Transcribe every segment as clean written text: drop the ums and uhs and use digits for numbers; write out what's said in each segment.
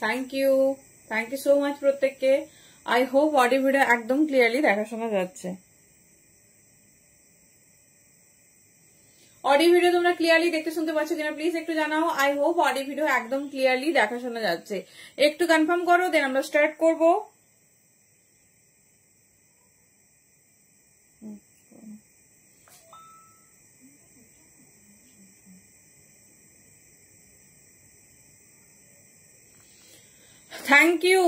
Thank you so much प्रत्येकके। I hope audio video एकदम clearly देखा शोना जाच्छे। ऑडियो वीडियो তোমরা ক্লিয়ারলি দেখতে শুনতে পাচ্ছ কিনা প্লিজ একটু জানাও। আই হোপ অডিও ভিডিও একদম ক্লিয়ারলি দেখা শোনা যাচ্ছে, একটু কনফার্ম করো, দেন আমরা স্টার্ট করব। Thank you.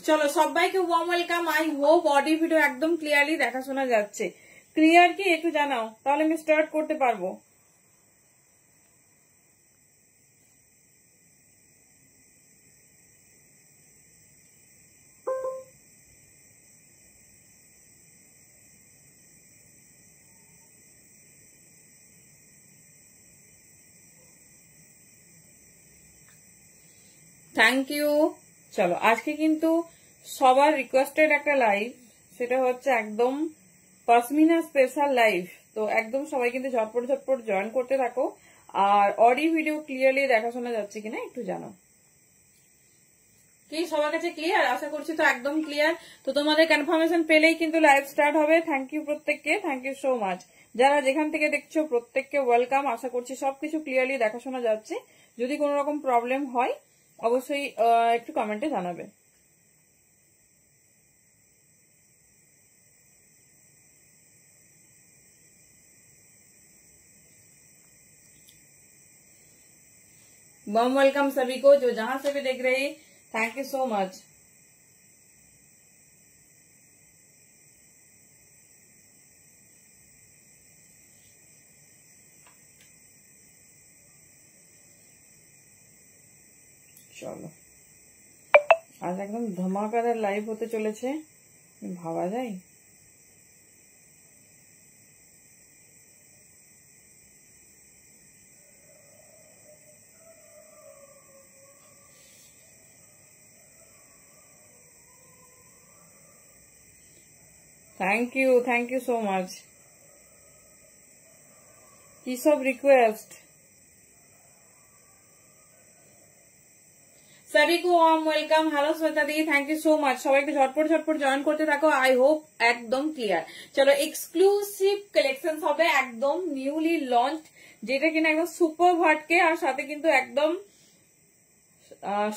চলো সবাইকে warm welcome. I hope audio video একদম ক্লিয়ারলি দেখা শোনা যাচ্ছে। ক্লিয়ার কি একটু জানাও, তাহলে আমি স্টার্ট করতে পারবো। Thank you. চলো আজকে কিন্তু সবার রিকোয়েস্টেড একটা লাইভ, সেটা হচ্ছে একদম পশমিনা স্পেশাল লাইভ। তো একদম সবাই কিন্তু ঝটপট ঝটপট জয়েন করতে থাকো। আর অডিও ভিডিও ক্লিয়ারলি দেখা শোনা যাচ্ছে কিনা একটু জানো। কি সবার কাছে ক্লিয়ার? আশা করছি তো একদম ক্লিয়ার। তো তোমাদের কনফার্মেশন পেলেই কিন্তু লাইভ স্টার্ট হবে। থ্যাংক ইউ প্রত্যেককে, থ্যাংক ইউ সো মাচ। যারা যেখান থেকে দেখছো প্রত্যেককে ওয়েলকাম। আশা করছি সবকিছু ক্লিয়ারলি দেখা শোনা যাচ্ছে। যদি কোনো রকম প্রবলেম হয় অবশ্যই একটু কমেন্টে জানাবে। वार्म वेलकम सभी को जो जहां से भी देख रहे हैं, थैंक यू सो मच। চলো আজ একদম ধমাকাদার লাইভ হতে চলেছে, ভাবা যায়। Thank you so much. की सब रिक्वेस्ट सभी को warm welcome. Hello Shweta the, thank you so much. সবাই একটু ঝটপট ঝটপট জয়েন করতে থাকো। আই হোপ একদম ক্লিয়ার। চলো এক্সক্লুসিভ কালেকশন হবে, একদম নিউলি লঞ্চ, যেটা কিনা একদম সুপার হটকে, আর সাথে কিন্তু একদম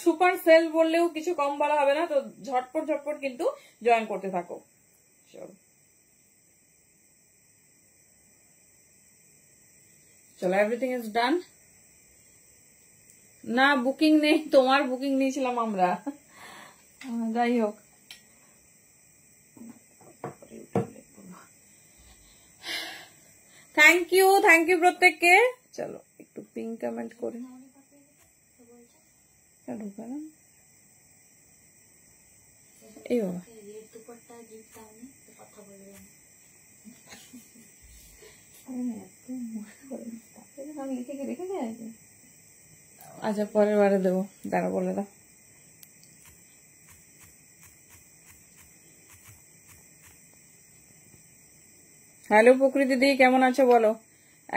সুপার সেল বললেও কিছু কম বলা হবে না। তো ঝটপট ঝটপট কিন্তু জয়েন করতে থাকো। চলো এভরিথিং ইজ ডান। না বুকিং নেই, তোমার বুকিং নিয়েছিলাম আমরা। যাই হোক থ্যাংক ইউ প্রত্যেককে। চলো একটু পিং কমেন্ট করে ঢুকে না এই বাবা। আমি লিখে রেখে যাই। আচ্ছা পরের বারে দেবো, দাঁড়া বলে দাও। হ্যালো প্রকৃতি দি, কেমন আছো বলো?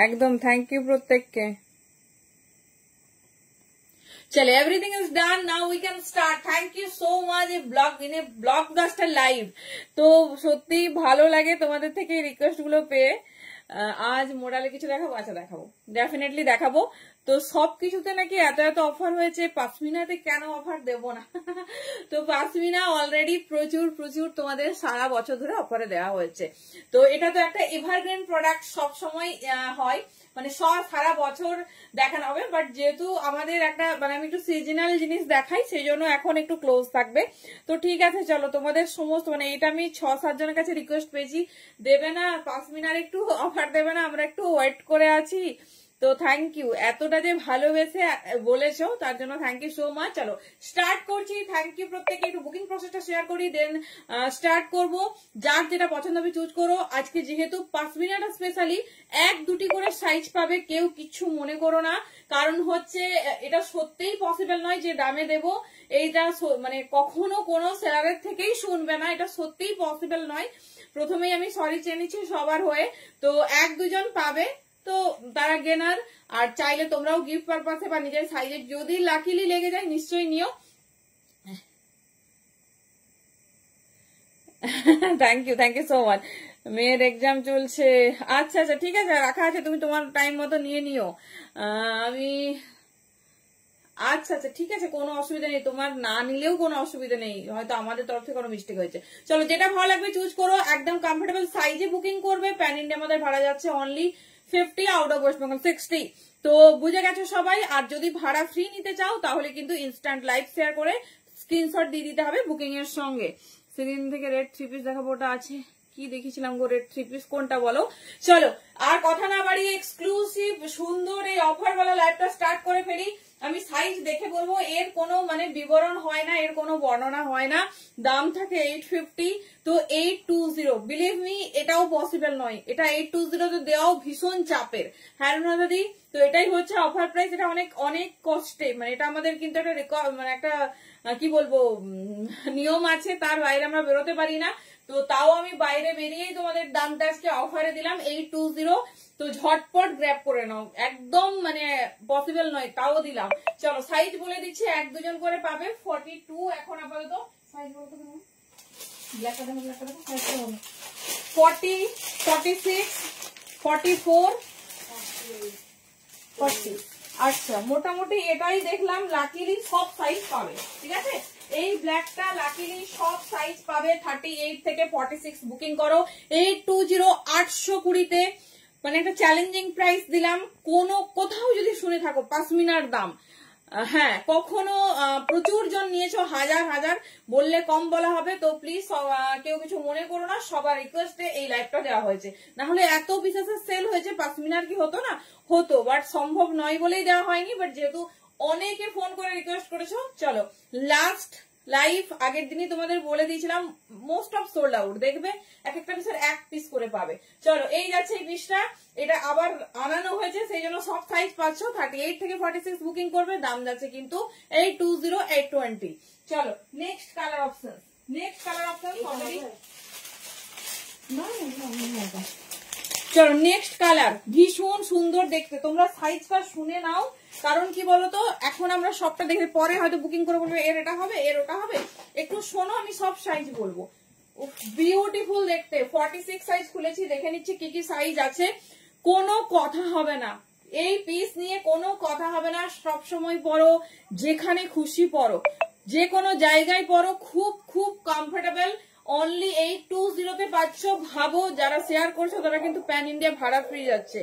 একদম থ্যাংক ইউ প্রত্যেককে। चले everything is done, now we can start. Thank you so much. Blockbuster live তো সত্যি ভালো লাগে তোমাদের থেকে রিকোয়েস্ট গুলো পেয়ে। আজ মোডালে কিছু দেখাবো, আচ্ছা দেখাবো, ডেফিনেটলি দেখাবো। তো সবকিছুতে নাকি এত এত অফার হয়েছে, পাশমিনাতে কেন অফার দেব না? তো পাশমিনা অলরেডি প্রচুর প্রচুর তোমাদের সারা বছর ধরে অফারে দেওয়া হয়েছে। তো এটা তো একটা এভারগ্রিন প্রোডাক্ট, সব সময় হয়, মানে সারা বছর দেখানো হবে। বাট যেহেতু আমাদের একটা মানে আমি একটু সিজনাল জিনিস দেখাই, সেই জন্য এখন একটু ক্লোজ থাকবে। তো ঠিক আছে চলো, তোমাদের সমস্ত মানে এটা আমি 6-7 জনের কাছে রিকোয়েস্ট পেয়েছি, দেবে না পাশমিনার একটু অফার দেবে না, আমরা একটু ওয়েট করে আছি। তো থ্যাংক ইউ, এতটা যে ভালোবেসে বলেছো তার জন্য থ্যাংক ইউ সো মাচ। চলো স্টার্ট করছি। থ্যাংক ইউ প্রত্যেকে। একটু বুকিং প্রসেসটা শেয়ার করি, দেন স্টার্ট করব। যার যেটা পছন্দ হবে চুজ করো। আজকে যেহেতু পাশমিনাটা স্পেশালি 1-2টি করে সাইজ পাবে, কেউ কিছু মনে করো না। কারণ হচ্ছে এটা সত্যিই পসিবল নয় যে দামে দেব, এইটা মানে কখনো কোনো সেলারের থেকেই শুনবে না, এটা সত্যিই পসিবল নয়। প্রথমেই আমি সরি চেয়ে নিচ্ছি সবার হয়ে। তো 1-2 জন পাবে, তো তারা গেনার। আর চাইলে তোমরাও গিফট পারপাসে বা নিজের সাইজে যদি লাকিলি লেগে যায় নিশ্চয়ই নিও। Thank you so much. মেয়ের এক্সাম চলছে, আচ্ছা আচ্ছা ঠিক আছে, রাখা আছে, তুমি তোমার টাইম মতো নিয়ে নিও। আমি আচ্ছা আচ্ছা ঠিক আছে, কোনো অসুবিধা নেই, তোমার না নিলেও কোনো অসুবিধা নেই, হয়তো আমাদের তরফ থেকে কোনো মিস্টেক হয়েছে। চলো যেটা ভালো লাগবে চুজ করো, একদম কমফোর্টেবল সাইজে বুকিং করবে। প্যান ইন্ডিয়া আমাদের ভাড়া যাচ্ছে only 50, out of West Bengal 60। তো বুঝে গেছো সবাই। আর যদি ভাড়া ফ্রি নিতে চাও তাহলে কিন্তু ইনস্ট্যান্ট লাইভ শেয়ার করে স্ক্রিনশট দিয়ে দিতে হবে বুকিং এর সঙ্গে। সেদিন থেকে রেড 3 পিস দেখাবো, ওটা আছে কি দেখেছিলাম গো, রেড 3 পিস কোনটা বলো। চলো আর কথা না বাড়িয়ে এক্সক্লুসিভ সুন্দর এই অফার वाला লাইভটা স্টার্ট করে ফেলি। আমি সাইজ দেখে বলবো, এর কোনো মানে বিবরণ হয় না, এর কোনো বর্ণনা হয় না। দাম থাকে 850, তো 820, বিলিভ মি এটাও পসিবল নয়, এটা 820 তো দেওয়াও ভীষণ চাপের। হ্যাঁ দাদি, তো এটাই হচ্ছে অফার প্রাইস। এটা অনেক অনেক কষ্টে, মানে এটা আমাদের কিন্তু একটা মানে একটা কি বলবো নিয়ম আছে, তার বাইরে আমরা বেরোতে পারি না। তো তাও আমি বাইরে বেরিয়েই তোমাদের দামটা আজকে অফারে দিলাম 820। তো ঝটপট গ্র্যাব করে নাও, একদম মানে পসিবল নয়, তাও দিলাম। চলো সাইজ বলে দিচ্ছি, 1-2 জন করে পাবে। 42 এখন আপাতত সাইজ বলতে হবে, 40, 46, 44, 40। আচ্ছা মোটামুটি এটাই দেখলাম, লাকিলি সব সাইজ পাবে, ঠিক আছে। এই ব্ল্যাকটা লাকিলি সব সাইজ পাবে। 38 থেকে 46 বুকিং করো। 820 820-তে মানে একটা চ্যালেঞ্জিং প্রাইস দিলাম। কোথাও যদি শুনে থাকো পাশমিনার দাম, হ্যাঁ কখনো প্রচুর জন নিয়েছো, হাজার হাজার বললে কম বলা হবে। তো প্লিজ কেউ কিছু মনে করো না, সবার রিকোয়েস্টে এই লাইভটা দেওয়া হয়েছে, না হলে এত পিসেসের সেল হয়েছে পাশমিনার কি হতো না, হতো, বাট সম্ভব নয় বলেই দেওয়া হয়নি। বাট যেহেতু অনেকে ফোন করে রিকোয়েস্ট করেছো, চলো লাস্ট লাইভ আগের দিনই তোমাদের বলে দিয়েছিলাম, মোস্ট অফ সোল্ড আউট। দেখবে এক একটা পিসের 1 পিস করে পাবে। চলো এই যাচ্ছে এই পিসটা, এটা আবার আনানো হয়েছে সেই জন্য সব সাইজ পাচ্ছ। 38 থেকে 46 বুকিং করবে, দাম যাচ্ছে কিন্তু 820 820। চলো নেক্সট কালার অপশন, চলো নেক্সট কালার ভীষণ সুন্দর দেখতে, তোমরা সাইজটা শুনে নাও। কারণ কি বলতো, এখন আমরা সবটা দেখে পরে হয়তো বুকিং করে বলবো এর এটা হবে, এর ওটা হবে। একটু শোনো, আমি সব সাইজ বলবো। বিউটিফুল দেখতে। 46 সাইজ খুলেছি, দেখে নিচ্ছি কি কি সাইজ আছে। কোনো কথা হবে না, এই পিস নিয়ে কোনো কথা হবে না। সব সময় পরো, যেখানে খুশি পরো, যে কোনো জায়গায় পরো, খুব খুব কমফোর্টেবল। অনলি 820-তে পাচ্ছ। ভাবো যারা শেয়ার করছো তারা কিন্তু প্যান ইন্ডিয়া ভাড়া ফ্রি যাচ্ছে।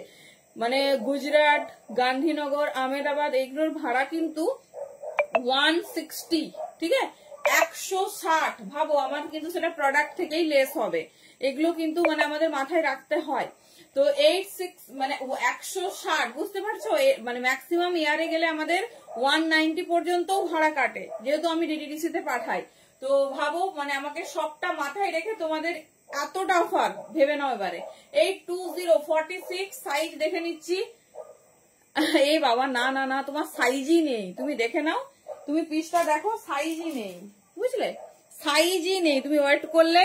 মানে গুজরাট, গান্ধীনগর, আহমেদাবাদ এগুলোর ভাড়া কিন্তু 160, ঠিক আছে, 160। ভাবো আমার কিন্তু সেটা প্রোডাক্ট থেকেই লেস হবে, এগুলো কিন্তু মানে আমাদের মাথায় রাখতে হয়। তো 86 মানে 160, বুঝতে পারছো, মানে ম্যাক্সিমাম ইয়ারে গেলে আমাদের 190 পর্যন্ত ভাড়া কাটে, যেহেতু আমি ডিটিডিসি তে পাঠাই। তো ভাবো মানে আমাকে সবটা মাথায় রেখে তোমাদের এতটা অফার ভেবে নাও এবারে। 820 46 সাইজ দেখে নিচ্ছি। এই বাবা না না না, তোমার সাইজই নেই, তুমি দেখে নাও, তুমি পিসটা দেখো, সাইজই নেই, বুঝলে, সাইজই নেই। তুমি ওয়েট করলে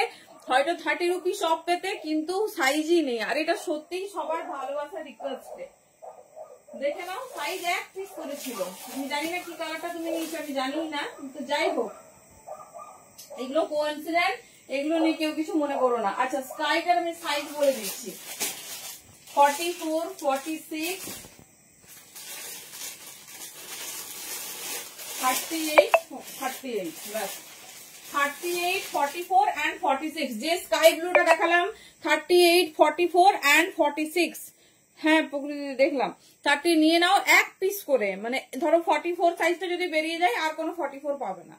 হয়তো 30 রুপিস অফ পেতে, কিন্তু সাইজই নেই। আর এটা সত্যিই সবার ভালোবাসার রিকোয়েস্টে দেখে নাও। সাইজ 1 পিস করেছিল, আমি জানি না কি কালারটা তুমি নিয়েছো, আমি জানি না, কিন্তু যাই হোক এগুলো কোইন্সিডেন্ট, এগুলো নিয়ে কেউ কিছু মনে করো না। আচ্ছা স্কাইটার আমি সাইজ বলে দিচ্ছি, 44 46 38 38, বাস 38 44 and 46। যে স্কাই ব্লুটা দেখালাম 38 44 and 46, হ্যাঁ প্রকৃতি দেখলাম 30 নিয়ে নাও, 1 পিস করে। মানে ধরো 44 সাইজটা যদি বেরিয়ে যায় আর কোনো 44 পাবে না,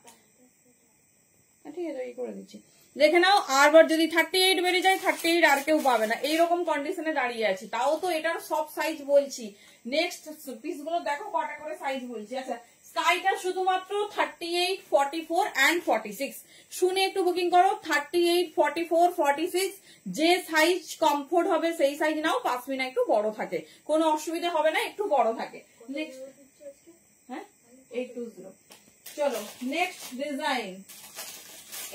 ঠিক আছে এই করে দিচ্ছি, দেখে নাও। আরবার যদি 38 বেরিয়ে যায়, 38 আর কেউ পাবে না, এইরকম কন্ডিশনে দাঁড়িয়ে আছি। তাও তো এটার সব সাইজ বলছি। নেক্সট পিস গুলো দেখো কটা করে সাইজ বলছি। আচ্ছা স্কাইটা শুধুমাত্র 38 44 and 46, শুনে একটু বুকিং করো। 38 44 46, যে সাইজ কমফোর্ট হবে সেই সাইজ নাও। পাশমিনা একটু বড় থাকে, কোনো অসুবিধা হবে না, একটু বড় থাকে। নেক্সট হ্যাঁ 820। চলো নেক্সট ডিজাইন,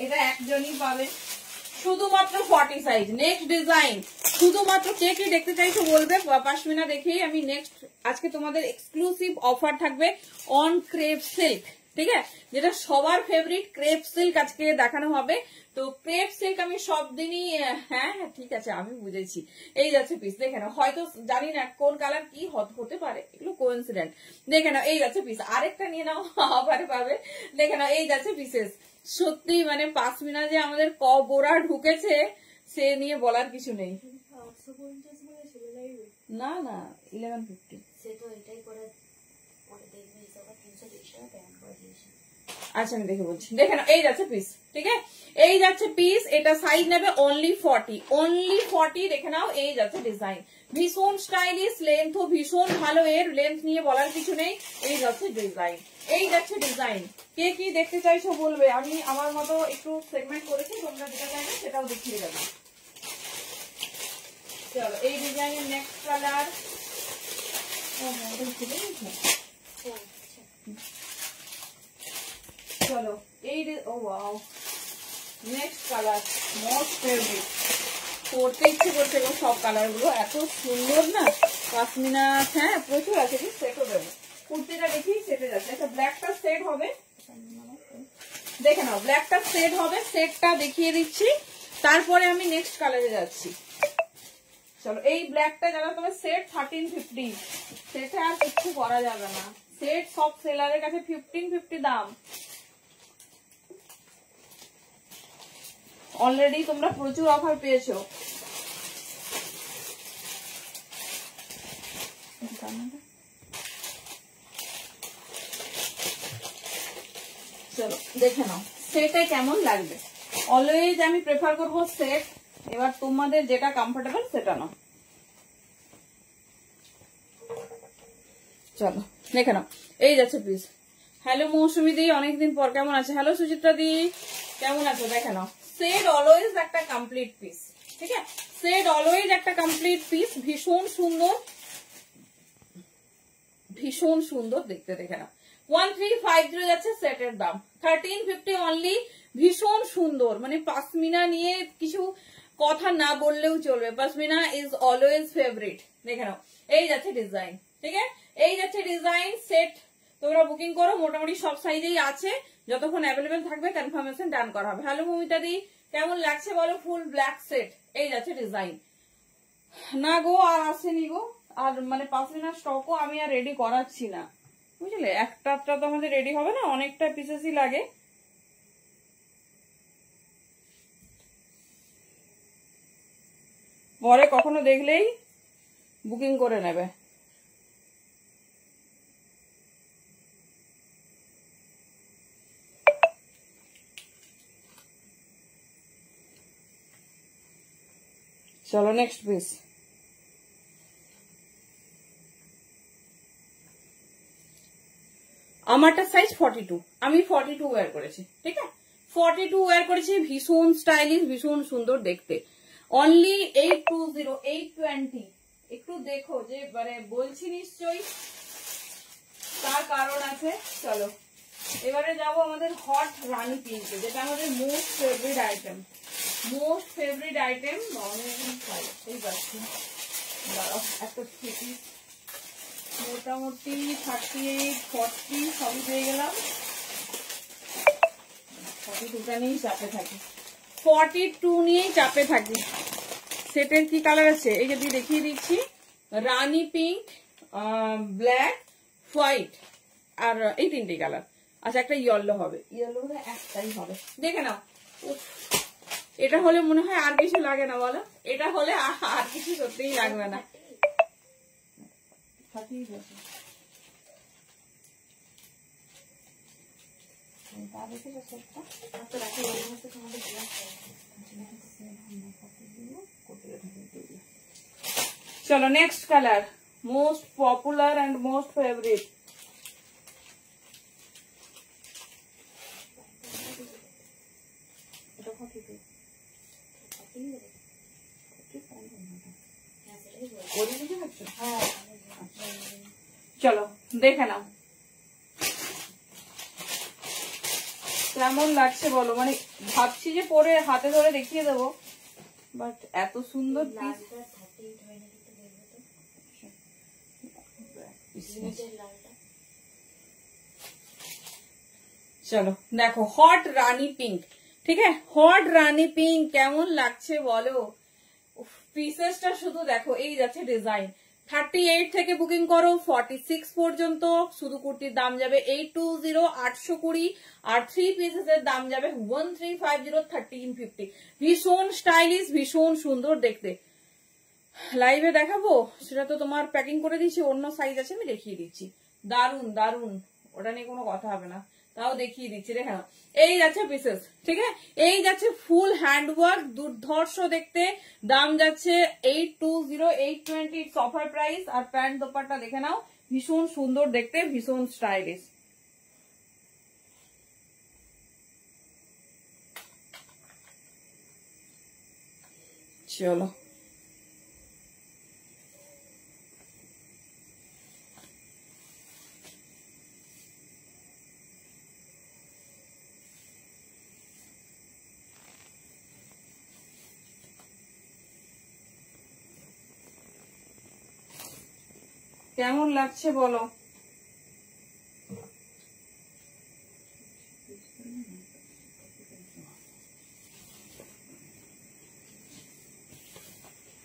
এটা একজনই পাবে, শুধুমাত্র 40 সাইজ। নেক্সট ডিজাইন, শুধুমাত্র কে কে দেখতে চাইছো বলবে, পাশমিনা দেখেই আমি নেক্সট আজকে তোমাদের এক্সক্লুসিভ অফার থাকবে অন ক্রেপ সিল্ক, ঠিক আছে, যেটা সবার ফেভারিট ক্রেপ সিল্ক আজকে দেখানো হবে। তো ক্রেপ সিল্ক আমি সব দিনই, হ্যাঁ ঠিক আছে আমি বুঝেছি। এই যাচ্ছে পিস, দেখে নাও, হয়তো জানি না কোন কালার কি হতে পারে, এগুলো কোইন্সিডেন্ট। দেখে নাও এই যাচ্ছে পিস, আরেকটা নিয়ে নাও আবার পাবে। দেখে নাও এই যাচ্ছে পিসেস। সত্যি মানে পাশমিনা যে আমাদের ক বোরা ঢুকেছে সে নিয়ে বলার কিছু নেই। না না 1150 আচ্ছা আমি দেখে বলছি। দেখে না এই যাচ্ছে পিস, ঠিক আছে এই যাচ্ছে পিস। এটা সাইজ নেবে অনলি 40 দেখে নাও। এই যাচ্ছে ডিজাইন, ভীষণ স্টাইলিশ, লেন্থও ভীষণ ভালো, এর লেন্থ নিয়ে বলার কিছু নেই। এই যাচ্ছে ডিজাইন, এই যাচ্ছে ডিজাইন। কে কি দেখতে চাইছো বলবে, আমি আমার মতো একটু সেগমেন্ট করেছি, তোমরা যেটা চাইবে সেটাও দেখিয়ে দেবো। চলো এই ডিজাইনের নেক্সট কালার, চলো এই ও wow next colour most favourite, পরতে ইচ্ছে করছে এবং সব কালার গুলো এত সুন্দর না পাশমিনা। হ্যাঁ প্রচুর আছে, কি সেটও দেবো। কুর্তিটা দেখি সেটে যাচ্ছে। আচ্ছা ব্ল্যাকটা সেট হবে, দেখে নাও ব্ল্যাকটা সেট হবে, সেটটা দেখিয়ে দিচ্ছি, তারপরে আমি নেক্সট কালারে যাচ্ছি। চলো এই ব্ল্যাকটা যারা তোমার সেট 1350, সেটা আর কিছু করা যাবে না, সেট সব সেলারের কাছে 1550 দাম। অলরেডি তোমরা প্রচুর অফার পেয়েছো। চলো দেখে নাও সেটে কেমন লাগবে। অলওয়েজ আমি প্রেফার করবো সেট, এবার তোমাদের যেটা কমফোর্টেবল সেটা নাও। চলো দেখে নাও এই যাচ্ছে পিস। হ্যালো মৌসুমী দি, অনেকদিন পর কেমন আছে? হ্যালো সুচিত্রা দি, কেমন আছো? দেখে নাও সেট অলওয়েজ একটা কমপ্লিট পিস, ঠিক আছে সেট অলওয়েজ একটা কমপ্লিট পিস, ভীষণ সুন্দর, ভীষণ সুন্দর দেখতে। দেখে নাও 1350 যাচ্ছে সেটের দাম, 1350 অনলি। ভীষণ সুন্দর, মানে পাশমিনা নিয়ে কিছু কথা না বললেও চলবে, পাশমিনা ইজ অলওয়েজ ফেভারিট। দেখে নাও এই যাচ্ছে ডিজাইন, ঠিক আছে এই যাচ্ছে ডিজাইন। সেট তোমরা বুকিং করো, মোটামুটি সব সাইজেই আছে, যতক্ষণ অ্যাভেলেবেল থাকবে কনফার্মেশন ডান করা হবে। হ্যালো মমিতা দি, কেমন লাগছে বলো? ফুল ব্ল্যাক সেট, এই যাচ্ছে ডিজাইন। না গো আর আসেনি গো, আর মানে পাশমিনার স্টকও আমি আর রেডি করাচ্ছি না, বুঝলে, একটা তো আমাদের রেডি হবে না, অনেকটা পিসেসই লাগে। পরে কখনো দেখলেই বুকিং করে নেবে। চলো নেক্সট পিস। আমারটা সাইজ 42, আমি 42 ওয়্যার করেছি, ঠিক আছে 42 ওয়্যার করেছি, ভীষণ স্টাইলিশ, ভীষণ সুন্দর দেখতে। অনলি 820, 820। একটু দেখো যে মানে বলছি নিশ্চয়ই তার কারণ আছে। চলো এবারে যাবো আমাদের হট রানী পিঙ্কে, যেটা আমাদের most favourite item, most favourite item. এই পাচ্ছি দাঁড়াও একটা স্থিতি, মোটামুটি 38, 40 সবই পেয়ে গেলাম। 42টা নিয়েই চাপে থাকি, 42 নিয়েই চাপে থাকি। সেটের কি কালার আছে এই যদি দেখিয়ে দিচ্ছি, রানী পিঙ্ক, ব্ল্যাক, হোয়াইট, আর এই তিনটে কালার। আচ্ছা একটা ইয়েলো হবে, ইয়েলো একটাই হবে। দেখে নাও এটা হলে মনে হয় আর কিছু লাগে না বলো, এটা হলে আর কিছু সত্যিই লাগবে না। চলো next colour, most popular and most favourite. চলো দেখে নাও কেমন লাগছে বলো, মানে ভাবছি যে পরে হাতে ধরে দেখিয়ে দেবো, বাট এত সুন্দর চলো দেখো হট রানী পিঙ্ক, ঠিক আছে, হট রানী পিঙ্ক কেমন লাগছে বলো। পিসেসটা শুধু দেখো, এই যাচ্ছে ডিজাইন। 38 থেকে বুকিং করো 46 পর্যন্ত। শুধু কুর্তির দাম যাবে 820, 820, আর 3 পিসেসের দাম যাবে 1350, 1350। ভীষণ স্টাইলিশ, ভীষণ সুন্দর দেখতে। লাইভে দেখাবো সেটা তো তোমার প্যাকিং করে দিচ্ছি, অন্য সাইজ আছে আমি দেখিয়ে দিচ্ছি। দারুন দারুন, ওটা নিয়ে কোনো কথা হবে না, তাও দেখিয়ে দিচ্ছি। দেখে নাও, এই যাচ্ছে পিসেস, ঠিক আছে, এই যাচ্ছে ফুল হ্যান্ডওয়ার্ক, দুর্ধর্ষ দেখতে। দাম যাচ্ছে 820, 820 অফার প্রাইস। আর প্যান্ট দোপাট্টা দেখে নাও, ভীষণ সুন্দর দেখতে, ভীষণ স্টাইলিশ। চলো কেমন লাগছে বলো।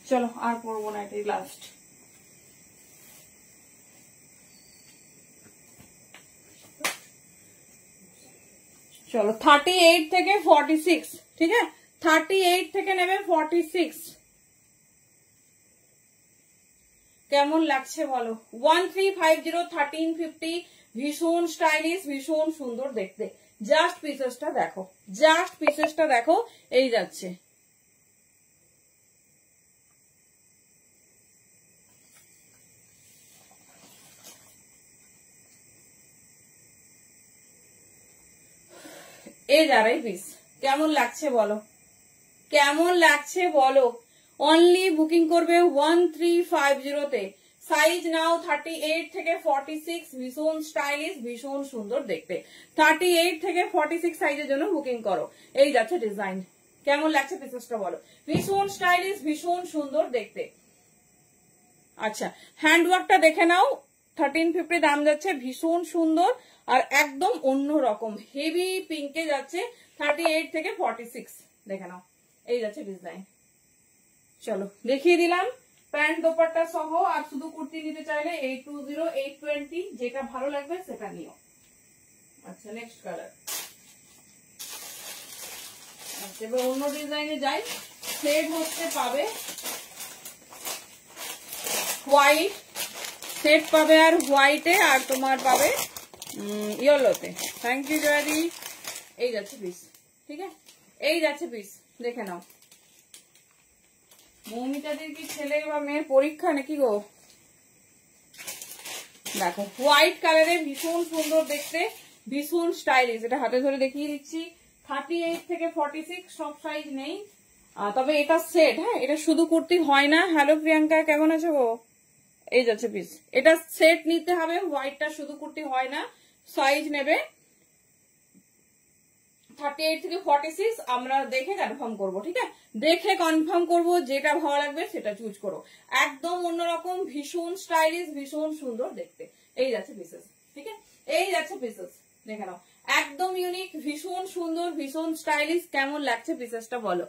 চলো আর পড়বো না, এটাই লাস্ট। চলো 38 থেকে 46, ঠিক আছে, 38 থেকে নেবে 46। কেমন লাগছে বলো। 1350, 1350, ভীষণ স্টাইলিশ, ভীষণ সুন্দর দেখতে। জাস্ট পিসেসটা দেখো, জাস্ট পিসেসটা দেখো, এই যাচ্ছে। এই যারাই পিস, কেমন লাগছে বলো, কেমন লাগছে বলো। অনলি বুকিং করবে 1350 তে। সাইজ নাও 38 থেকে 46, ভীষণ স্টাইলিশ, ভীষণ সুন্দর দেখতে। 38 থেকে 46 সাইজের জন্য বুকিং করো। এই যাচ্ছে ডিজাইন, কেমন লাগছে পিসেসটা বলো। ভীষণ স্টাইলিশ, ভীষণ সুন্দর দেখতে। আচ্ছা, হ্যান্ডওয়ার্কটা দেখে নাও, 1350 দাম যাচ্ছে, ভীষণ সুন্দর আর একদম অন্য রকম হেভি পিঙ্কে যাচ্ছে। 38 থেকে 46 দেখে নাও, এই যাচ্ছে ডিজাইন। চলো দেখিয়ে দিলাম প্যান্ট দোপাট্টা সহ। আর শুধু কুর্তি নিতে চাইলে 820, 820, যেটা ভালো লাগবে সেটা নিও। আচ্ছা, নেক্সট কালার। আচ্ছা, এবার অন্য ডিজাইনে যাই। সেট হচ্ছে পাবে হোয়াইট, সেট পাবে আর হোয়াইটে, আর তোমার পাবে ইয়েলোতে। Thank you জয়াদি। এই যাচ্ছে পিস, ঠিক আছে, এই যাচ্ছে পিস, দেখে নাও। মৌমিতাদের কি ছেলে বা মেয়ের পরীক্ষা নাকি গো? দেখো হোয়াইট কালারে, ভীষণ সুন্দর দেখতে, ভীষণ স্টাইলিশ। এটা হাতে ধরে দেখিয়ে দিচ্ছি। 38 থেকে 46 সব সাইজ নেই, তবে এটা সেট। হ্যাঁ, এটা শুধু কুর্তি হয় না। হ্যালো প্রিয়াঙ্কা, কেমন আছো গো? এই যাচ্ছে পিস, এটা সেট নিতে হবে। হোয়াইটটা শুধু কুর্তি হয় না, সাইজ নেবে 38 থেকে 46। আমরা দেখে কনফার্ম করবো, ঠিক আছে, দেখে কনফার্ম করবো, যেটা ভালো লাগবে সেটা চুজ করো। একদম অন্যরকম, ভীষণ স্টাইলিশ, ভীষণ সুন্দর দেখতে। এই যাচ্ছে পিসেস, ঠিক আছে, এই যাচ্ছে পিসেস, দেখে নাও, একদম ইউনিক, ভীষণ সুন্দর, ভীষণ স্টাইলিশ। কেমন লাগছে পিসেসটা বলো।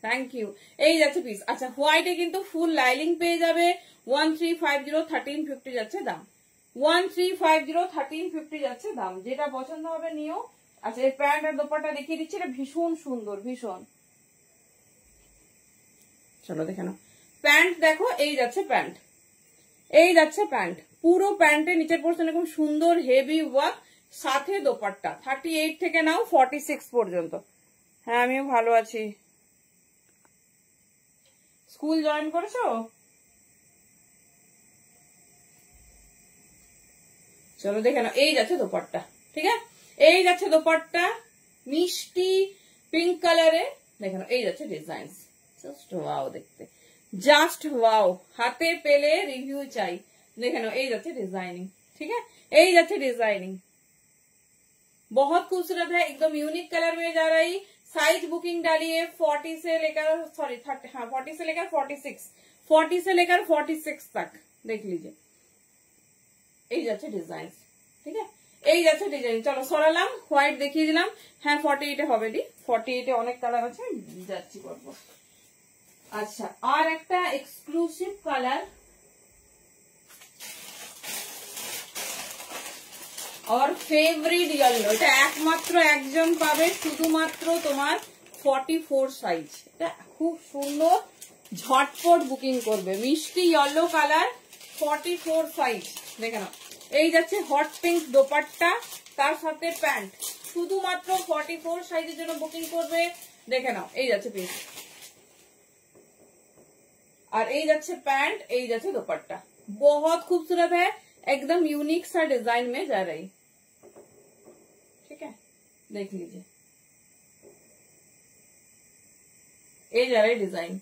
Thank you. এই যাচ্ছে পিস। আচ্ছা, হোয়াইটে কিন্তু ফুল লাইনিং পেয়ে যাবে। 1350, 1350 যাচ্ছে দাম। 1350, 1350 যাচ্ছে দাম। যেটা পছন্দ হবে নিও। আচ্ছা, এই প্যান্ট আর দোপাট্টা দেখিয়ে দিচ্ছি, এটা ভীষণ সুন্দর, ভীষণ। চলো দেখে নাও প্যান্ট, দেখো এই যাচ্ছে প্যান্ট, এই যাচ্ছে প্যান্ট। পুরো প্যান্টের নিচের পোর্শন এরকম সুন্দর হেভি ওয়ার্ক, সাথে দোপাট্টা। 38 থেকে নাও 46 পর্যন্ত। হ্যাঁ, আমিও ভালো আছি। স্কুল জয়েন করেছো? চলো দেখে নাও, এই যাচ্ছে দোপাট্টা, ঠিক আছে, এই যাচ্ছে দোপাট্টা, মিষ্টি পিঙ্ক কালারে। দেখে নাও, এই যাচ্ছে ডিজাইন, জাস্ট ওয়াও দেখতে, জাস্ট ওয়াও। হাতে পেলে রিভিউ চাই। দেখে নাও, এই যাচ্ছে डिजाइनिंग, ठीक है, এই যাচ্ছে डिजाइनिंग। बहुत खूबसूरत है, एकदम यूनिक कलर में जा रही। साइज बुकिंग डालिए 40 से लेकर, सॉरी 30, हाँ 40 से लेकर 46, 40 से लेकर 46 तक देख लीजिए। এই যাচ্ছে ডিজাইন, ঠিক আছে, এই যাচ্ছে ডিজাইন। চলো সরালাম, হোয়াইট দেখিয়ে দিলাম। হ্যাঁ 48 হবে দি, 48 অনেক কালার আছে, যাচ্ছি করবো। আচ্ছা আর একটা এক্সক্লুসিভ কালার আর ফেভারিট ইয়েলো, এটা একমাত্র একজন পাবে, শুধুমাত্র তোমার 44 সাইজ। এটা খুব সুন্দর, ঝটপট বুকিং করবে। মিষ্টি ইয়েলো কালার, 44 সাইজ, দেখে নাও। এই যাচ্ছে হট পিঙ্ক দোপাট্টা, তার সাথে প্যান্ট, শুধুমাত্র 44 সাইজের জন্য বুকিং করবে। দেখে নাও, এই যাচ্ছে পিস, আর এই যাচ্ছে প্যান্ট, এই যাচ্ছে दोपट्टा। बहुत खूबसूरत है, एकदम यूनिक सा डिजाइन में जा रही। ठीक है, देख लीजिए, ये जा रही डिजाइन,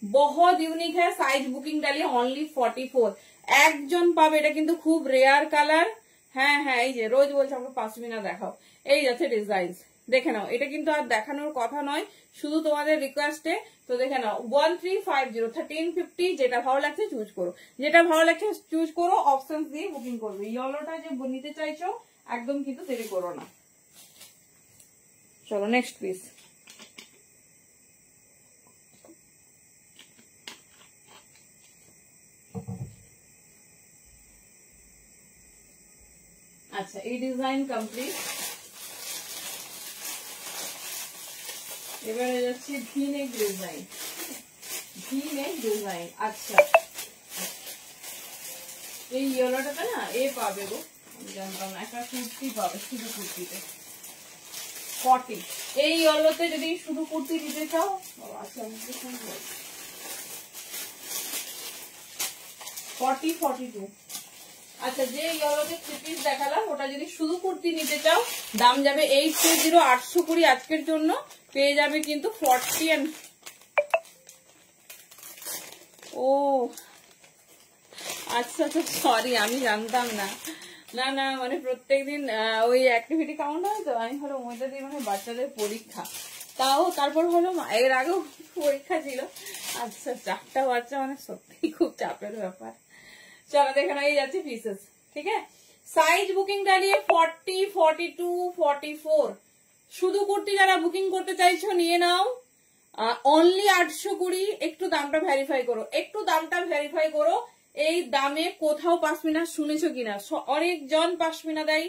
बहुत यूनिक है। साइज बुकिंग डालिए ओनली 44, একজন পাবে। এটা কিন্তু খুব রেয়ার কালার। হ্যাঁ হ্যাঁ, এই যে রোজ বলছে আমাকে 5 মিনিট দেখাও। এই যাচ্ছে ডিজাইন, দেখে নাও। এটা কিন্তু আর দেখানোর কথা নয়, শুধু তোমাদের রিকোয়েস্টে। তো দেখে নাও 1350 1350, যেটা ভালো লাগছে চুজ করো, যেটা ভালো লাগছে চুজ করো, অপশন দিয়ে বুকিং করবে। ইয়েলোটা যে নিতে চাইছো একদম কিন্তু দেরি করো না। চলো নেক্সট পিস। আচ্ছা এই ডিজাইন কমপ্লিট। এবারে যাচ্ছে ভিনেক ডিজাইন, ভিনেক ডিজাইন। আচ্ছা এই ইয়েলোটা না এ পাবে গো, আমি জানতাম না, একটা কুর্তি পাবে শুধু কুর্তিতে 40। এই ইয়েলোতে যদি শুধু কুর্তি দিতে চাও, আচ্ছা 40 42। আচ্ছা যে ইয়েলোতে 3 পিস দেখালাম, ওটা যদি শুধু কুর্তি নিতে চাও দাম যাবে 820, 820 আজকের জন্য পেয়ে যাবে কিন্তু 40 এন্ড ও আচ্ছা আচ্ছা সরি, আমি জানতাম না। না না মানে প্রত্যেকদিন ওই অ্যাক্টিভিটি কাউন্ট হয়, তো আমি হলো মধ্যে দিয়ে মানে বাচ্চাদের পরীক্ষা, তাও তারপর হলো এর আগেও পরীক্ষা ছিল। আচ্ছা 4টা বাচ্চা মানে সত্যি খুব চাপের ব্যাপার। चलो देखो ना, ये जाती पीसेस। ठीक है, साइज बुकिंग डालिए 40 42 44। শুধু কুর্তি যারা বুকিং করতে চাইছো নিয়ে নাও, অনলি 820। একটু দামটা ভেরিফাই করো, একটু দামটা ভেরিফাই করো। এই দামে কোথাও 5 মিনিট শুনেছো কিনা, অনেকজন 5 মিনিট দেয়,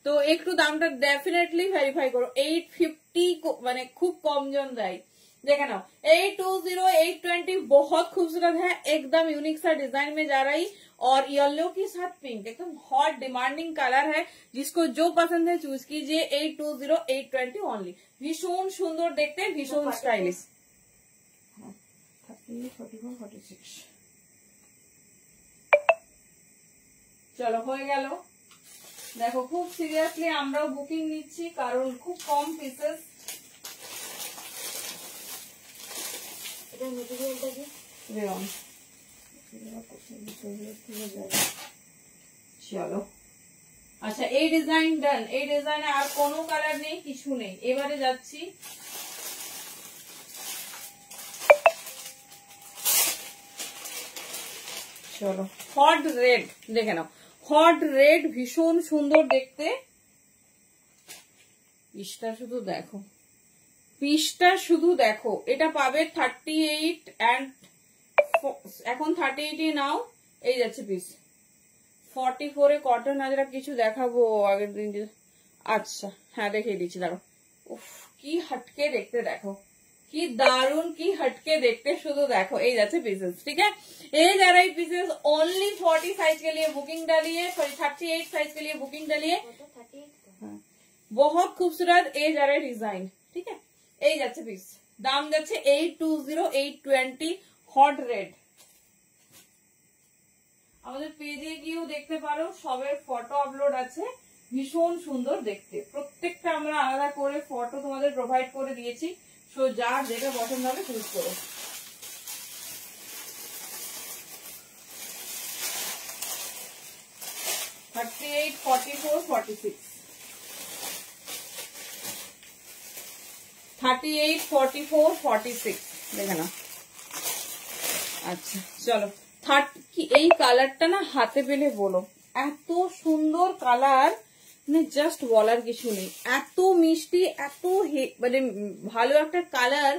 তো একটু দামটা ডেফিনেটলি ভেরিফাই করো। 850 মানে খুব কম জন দেয়। देखे ना 820 820 बहुत खूबसूरत है, एकदम यूनिक सा डिजाइन में जा रही, और येलो के साथ पिंक, एकदम हॉट डिमांडिंग कलर है। जिसको जो पसंद है चूज कीजिए। 820 820 ओनली, भीषण सुंदर देखते, भीषण स्टाइलिश। 34 46 चलो हो गেল। देखो खूब सिरियसली আমরাও বুকিং নিচ্ছি, কারণ খুব কম পিসেস। চলো আচ্ছা এই ডিজাইন ডান। এই ডিজাইনে আর কোনো কালার নেই, কিছু নেই। এবারে যাচ্ছি চলো হট রেড, দেখে নাও হট রেড, ভীষণ সুন্দর দেখতে। পিসটা শুধু দেখো, পিসটা শুধু দেখো। এটা পাবে 38 এন্ড এখন 38 নাও। এই যাচ্ছে পিস 44 এ কটন আজরা কিছু দেখাবো আগের দিন। আচ্ছা হ্যাঁ দেখিয়ে দিচ্ছি, দেখো উফ কি হটকে দেখতে, দেখো কি দারুন, কি হটকে দেখতে, শুধু দেখো। এই যাচ্ছে পিसेस। ठीक है, ये जा रही पीसेस ओनली 40 साइज के लिए बुकिंग डालिए, सॉरी 38 साइज के लिए बुकिंग डालिए। बहुत खूबसूरत ये जा रहा है डिजाइन। ठीक है, এই যাচ্ছে পিস, দাম যাচ্ছে 820 820 হট রেড। আমাদের পেজে গিয়েও দেখতে পারো, সবের ফটো আপলোড আছে, ভীষণ সুন্দর দেখতে। প্রত্যেকটা আমরা আলাদা করে ফটো তোমাদের প্রোভাইড করে দিয়েছি, সো যার যেটা পছন্দ হবে চুজ করো। $38 44 46 38 44 46 দেখে না। আচ্ছা চলো 30 কি এই কালারটা না হাতে পেলে বলো, এত সুন্দর কালার, মানে জাস্ট বলার কিছু নেই, এত মিষ্টি, এত মানে ভালো একটা কালার।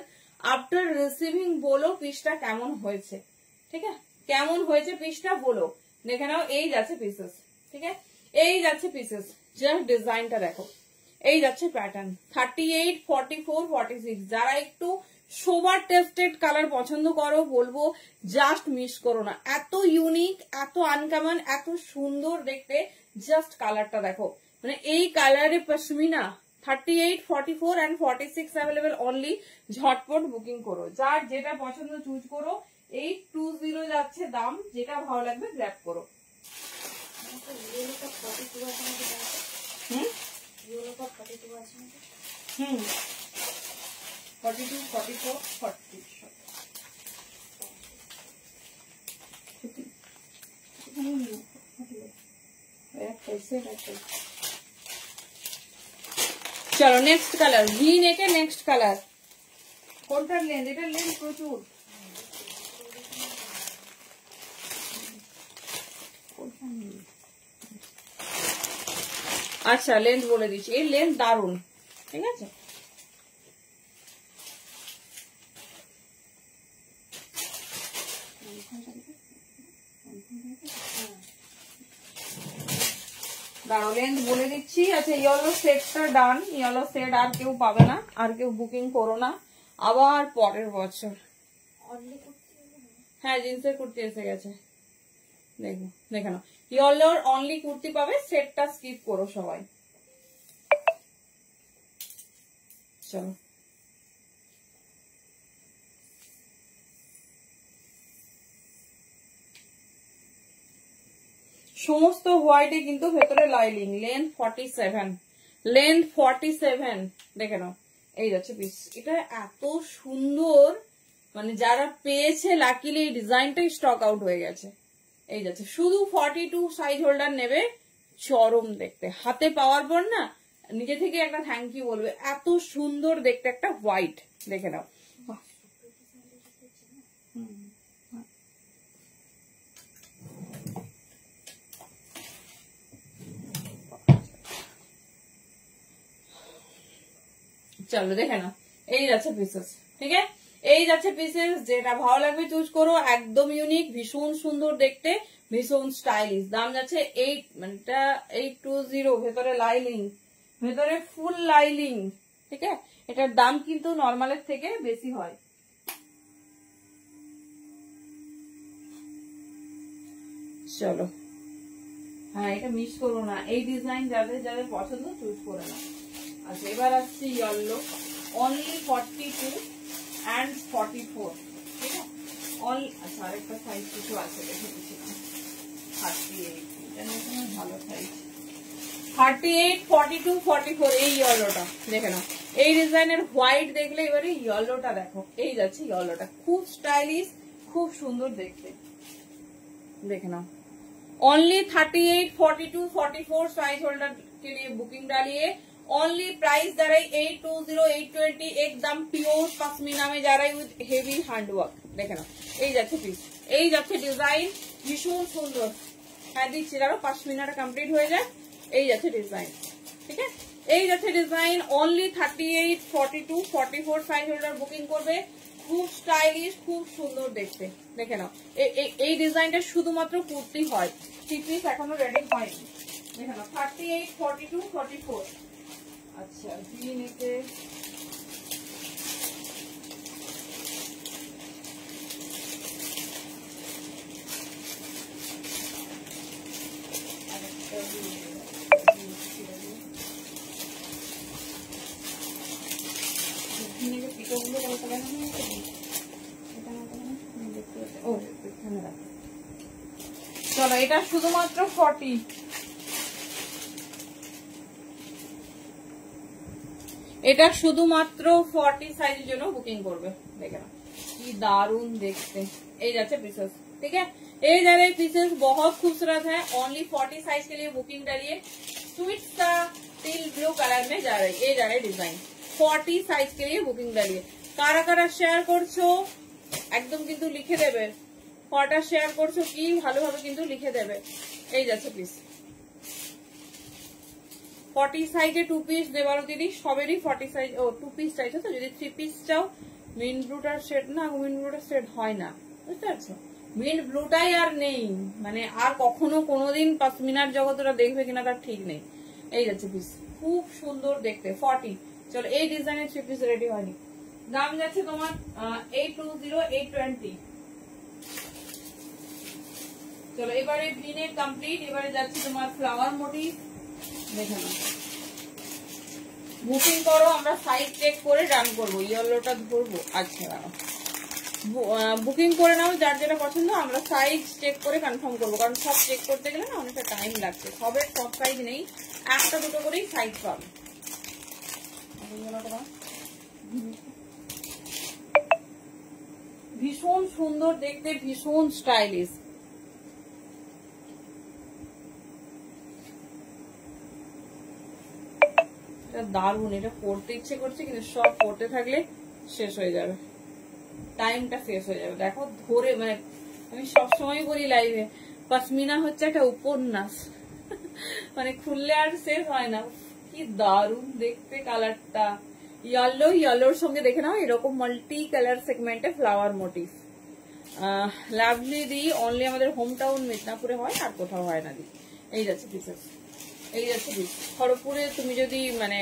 আফটার রিসিভিং বলো পিসটা কেমন হয়েছে, ঠিক আছে, কেমন হয়েছে পিসটা বলো। দেখে নাও, এই যাচ্ছে পিসেস, ঠিক আছে, এই যাচ্ছে পিসেস, জাস্ট ডিজাইনটা দেখো, এই যাচ্ছে প্যাটার্ন। 38, 44, 46 যারা একটু সোবার টেস্টেড কালার পছন্দ করো বলবো জাস্ট মিস করো না, এত ইউনিক, এত আনকমন, এত সুন্দর দেখতে। জাস্ট কালারটা দেখো, মানে এই কালারে পশমিনা 38, 44 and 46 অ্যাভেলেবেল অনলি। ঝটপট বুকিং করো, যার যেটা পছন্দ চুজ করো। 820 যাচ্ছে দাম, যেটা ভালো লাগবে গ্র্যাব করো। হুম 42, 44, 40 চলো নেক্সট কালার, ভি নেকে নেক্সট কালার। কোনটার লেন্থ? এটার লেন্থ প্রচুর। আচ্ছা লেন্থ বলে দিচ্ছি, এই লেন্থ দারুন, ঠিক আছে। দাঁড়াও লেন্থ বলে দিচ্ছি। আচ্ছা ইয়েলো সেটটা ডান, ইয়েলো সেট আর কেউ পাবে না, আর কেউ বুকিং করো না, আবার পরের বছর। হ্যাঁ জিন্সের কুর্তি এসে গেছে, দেখো দেখে নাও, ইয়েলোর অনলি কুর্তি পাবে, সেটটা স্কিপ করো সবাই। চলো সমস্ত হোয়াইটে কিন্তু ভেতরে লাইলিং, লেন্থ 47, লেন্থ 47 দেখে নাও, এই যাচ্ছে পিস। এটা এত সুন্দর, মানে যারা পেয়েছে লাকিলি এই ডিজাইনটাই স্টক আউট হয়ে গেছে। এই যাচ্ছে, শুধু 42 সাইজ হোল্ডার নেবে, চরম দেখতে, হাতে পাওয়ার পর না নিজে থেকে একটা থ্যাংক ইউ বলবে, এত সুন্দর দেখতে একটা হোয়াইট, দেখে নাও। চলো দেখে নাও, এই যাচ্ছে পিসেস, ঠিক আছে, এই যাচ্ছে পিসেস, যেটা ভালো লাগবে চুজ করো। একদম ইউনিক, ভীষণ সুন্দর দেখতে, ভীষণ স্টাইলিশ। দাম যাচ্ছে 820, ভেতরে লাইলিং, ভেতরে ফুল লাইলিং, ঠিক আছে। এটার দাম কিন্তু নর্মালের থেকে বেশি হয়। চলো হ্যাঁ এটা মিস করো না, এই ডিজাইন যাদের যাদের পছন্দ চুজ করে না। আচ্ছা এবার আসছি ইয়েলো, অনলি 42 and 44, ঠিক আছে। আচ্ছা আরেকটা সাইজ কিছু আছে দেখে দিচ্ছিলাম, 38, এটা ভালো সাইজ, 38, 42, 44, এই ইয়েলোটা দেখে নাও। এই ডিজাইনের হোয়াইট দেখলে এবারে ইয়েলোটা দেখো, এই যাচ্ছে ইয়েলোটা, খুব স্টাইলিশ, খুব সুন্দর দেখতে, দেখে নাও। ओनली 38, 42, 44 साइज होल्डर के लिए बुकिंग डालिए। ओनली प्राइस जा रही 820, 820, एकदम प्योर पश्मीना में जा रही विद हेवी हैंडवर्क। देखे ना এই যাচ্ছে পিস, এই যাচ্ছে ডিজাইন, ভীষণ সুন্দর। হ্যাঁ দিচ্ছি, দাঁড়ো পশমিনাটা কমপ্লিট হয়ে যায়। এই যাচ্ছে ডিজাইন, ঠিক আছে, এই যাচ্ছে design. Only 38, 42, 44 size holder booking করবে, খুব স্টাইলিশ, খুব সুন্দর দেখতে। দেখে নাও এই ডিজাইনটা শুধুমাত্র কুর্তি হয়, থ্রি পিস এখনো রেডি হয়নি। দেখে নাও 38, 42, 44। আচ্ছা ভি নেকে চলো এটা শুধুমাত্র 40, এটা শুধুমাত্র 40 সাইজের জন্য বুকিং করবে। দেখে না কি দারুন দেখতে, এই যাচ্ছে পিसेस, ठीक है। ये जा रहे पीसेस बहुत खूबसूरत है, ओनली 40 साइज के लिए बुकिंग डालिए। स्वीट सा टील ब्लू कलर में जा रही, ये जा रहे डिजाइन, 40 साइज के लिए बुकिंग डालिए। কারা কারা শেয়ার করছো একদম কিন্তু লিখে দেবে, কটা শেয়ার করছো কি ভালোভাবে কিন্তু লিখে দেবে। এই যাচ্ছে পিস, 40 সাইজে 2 পিস দেবারও দিদি, সবেরই 40 সাইজ। ও 2 পিস চাইছো তো, যদি 3 পিস চাও মিন্ট ব্লুটার সেট না, মিন্ট ব্লুটার সেট হয় না, বুঝতে পারছো? মিন্ট ব্লুটাই আর নেই, মানে আর কখনো কোনোদিন পশমিনার জগৎটা দেখবে কিনা তার ঠিক নেই। এই যাচ্ছে পিস, খুব সুন্দর দেখতে 40। চলো এই ডিজাইনের 3 পিস রেডি হয়নি, দাম যাচ্ছে তোমার 820 820। চলো এবারে ভিনে কমপ্লিট, এবারে যাচ্ছে তোমার ফ্লাওয়ার মোটিভ। দেখে নাও, বুকিং করো, আমরা সাইজ চেক করে ডান করবো। ইয়েলোটা ধরবো, আচ্ছা বুকিং করে নাও যার যেটা পছন্দ, আমরা সাইজ চেক করে কনফার্ম করবো, কারণ সব চেক করতে গেলে না অনেকটা টাইম লাগছে। সবের সব সাইজ নেই, একটা দুটো করেই সাইজ পাবে। ভীষণ সুন্দর দেখতে, ভীষণ স্টাইলিশ। দারুন, এটা পড়তে ইচ্ছে করছে কিন্তু সব পড়তে থাকলে শেষ হয়ে যাবে, টাইমটা শেষ হয়ে যাবে। দেখো ধরে, মানে আমি সবসময় বলি লাইভে, পশমিনা হচ্ছে একটা উপন্যাস, মানে খুললে আর শেষ হয় না। কি দারুন দেখতে কালারটা, ইয়েলোর সঙ্গে দেখে নাও এরকম মাল্টি কালার সেগমেন্টে flower motive. Lovely the only আমাদের হোম টাউন মিদনাপুরে হয়, আর কোথাও হয় না দি। এই যাচ্ছে পিসেস, এই যাচ্ছে পিস। খড়গপুরে তুমি যদি মানে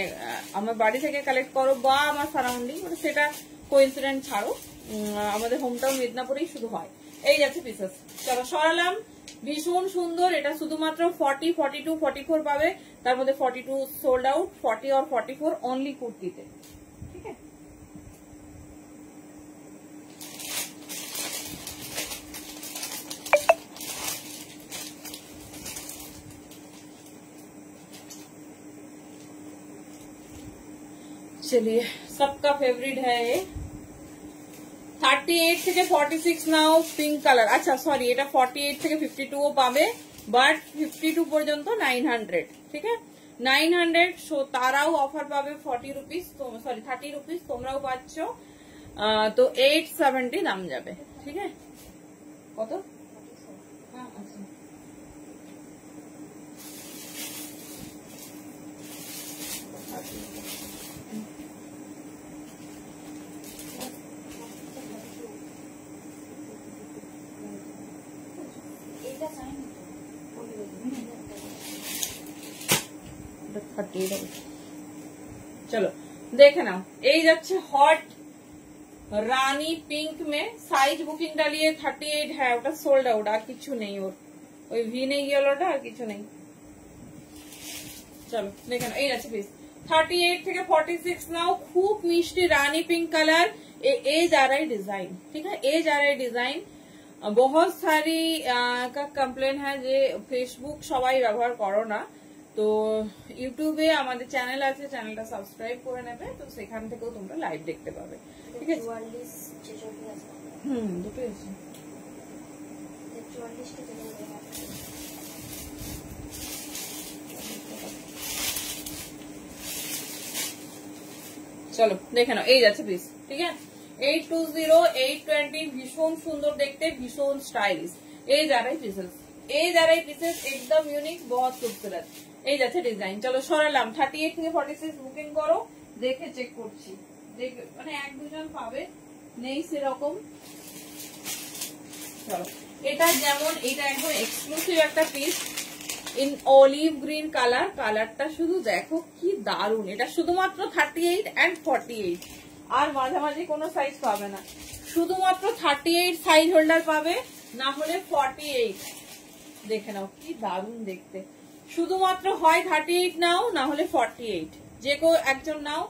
আমার বাড়ি থেকে কালেক্ট করো বা আমার সারাউন্ডিং, মানে সেটা কোইন্সিডেন্ট ছাড়ো, আমাদের হোম টাউন মিদনাপুরেই শুধু হয়। এই যাচ্ছে পিসেস। চলো সরালাম, ভীষণ সুন্দর। এটা শুধুমাত্র 40, 42, 44 পাবে, তার মধ্যে 42 সোল্ড আউট, 40 আর 44 অনলি কুর্তিতে। ঠিক আছে, चलिए सबका फेवरेट है ये। 38 থেকে 46 নাও পিঙ্ক কালার। আচ্ছা সরি, এটা 48 থেকে 52 ও পাবে, বাট 52 পর্যন্ত 900। ঠিক আছে, 900। সো তারাও অফার পাবে 40 রুপিস, সরি 30 রুপিস, তোমরাও পাচ্ছ। তো 870 দাম যাবে। ঠিক আছে, কত? হ্যাঁ আচ্ছা, चलो देखे नाओ। এই যাচ্ছে হট রানী পিঙ্ক মে, সাইজ বুকিং ডালিয়ে 38 है, ওটা সোল্ড আউট, আর কিছু নেই ওর, ওই ভি নেই ইয়েলোটা, আর কিছু নেই। চলো দেখে নাও, এই যাচ্ছে পিস 38 থেকে 46 নাও। খুব মিষ্টি রানী পিঙ্ক কালার, एज आ रहा है डिजाइन। ठीक है, एज आ रहा है डिजाइन। बहुत सारी का कम्प्लेन है যে ফেসবুক সবাই ব্যবহার করো না, তো ইউটিউবে আমাদের চ্যানেল আছে, চ্যানেলটা সাবস্ক্রাইব করে নেবে, তো সেখান থেকেও তোমরা লাইভ দেখতে পাবে। ঠিক আছে, দুটোই আছে। চলো দেখে নাও, এই যাচ্ছে পিস। ঠিক আছে, 820 820, ভীষণ সুন্দর দেখতে, ভীষণ স্টাইলিশ। এই যারাই পিসেস, এই যারাই পিসেস একদম ইউনিক, বহুত খুবসুরত। এই যাচ্ছে ডিজাইন। চলো সরালাম, 38 থেকে 46 বুকিং করো, দেখে চেক করছি, দেখবে মানে এক দুজন পাবে, নেই সেরকম। চলো এটা যেমন, এটা একদম এক্সক্লুসিভ একটা piece in olive green colour, কালারটা শুধু দেখো কি দারুন। এটা শুধুমাত্র 38 and 48, আর মাঝামাঝি কোনো সাইজ পাবে না, শুধুমাত্র 38 সাইজ হোল্ডার পাবে, না হলে 48। দেখে নাও কি দারুন দেখতে, শুধুমাত্র হয় 38 নাও, না হলে 48, যে কেউ একজন নাও।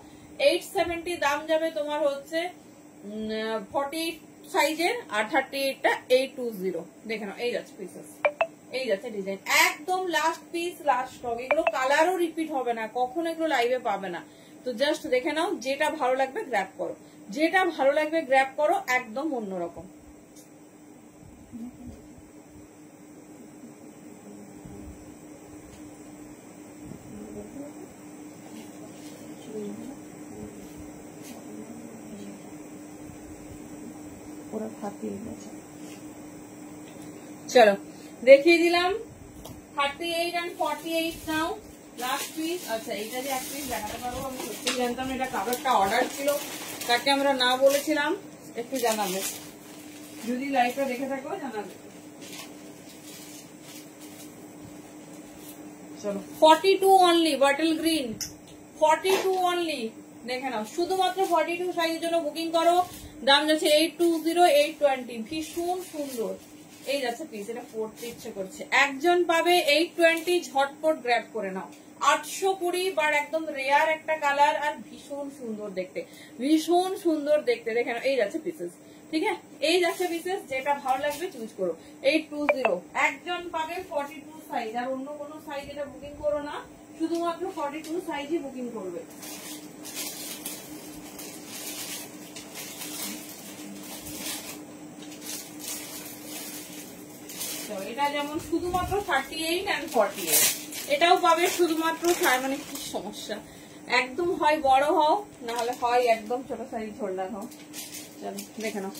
870 দাম যাবে তোমার হচ্ছে 48 সাইজের, আর 38টা 820। দেখে নাও, এই যাচ্ছে পিসেস, এই যাচ্ছে ডিজাইন, একদম লাস্ট পিস, লাস্ট স্টক। এগুলো কালারও রিপিট হবে না, কখনো এগুলো লাইভে পাবে না। তো জাস্ট দেখে নাও, যেটা ভালো লাগবে গ্র্যাব করো, যেটা ভালো লাগবে গ্র্যাব করো, একদম অন্যরকম। চলো দেখিয়ে দিলাম 38 and 48 নাও। Last piece. আচ্ছা এটা যে এক পিস দেখাতে পারবো, আমি সত্যি জানতাম না। এটা কাপড়টা অর্ডার ছিল, তাকে আমরা না বলেছিলাম, একটু জানাবে যদি লাইভটা দেখে থাকো, জানাবে। চলো 42 অনলি, বটল গ্রিন 42 অনলি, দেখে নাও। শুধুমাত্র 42 সাইজের জন্য বুকিং করো। দাম যাচ্ছে 820 820, ভীষণ সুন্দর। এই যাচ্ছে পিস, এটা পড়তে ইচ্ছে করছে। একজন পাবে 820, ঝটপট গ্র্যাব করে নাও। 820 বার, একদম রেয়ার একটা কালার আর ভীষণ সুন্দর দেখতে, ভীষণ সুন্দর দেখতে। দেখে নাও, এই যাচ্ছে পিসেস, ঠিক আছে? এই যাচ্ছে পিসেস, যেটা ভালো লাগবে চুজ করো। 820 একজন পাবে 42 সাইজ, আর অন্য কোনো সাইজ এটা বুকিং করো না, শুধুমাত্র 42 সাইজই বুকিং করবে। এটা যেমন শুধুমাত্র 38 and 48, এটাও পাবে শুধুমাত্র, মানে কি সমস্যা, একদম হয় বড় হও, না হলে হয় একদম ছোট সাইজ ছোড়লার হও। চলো দেখে নাও,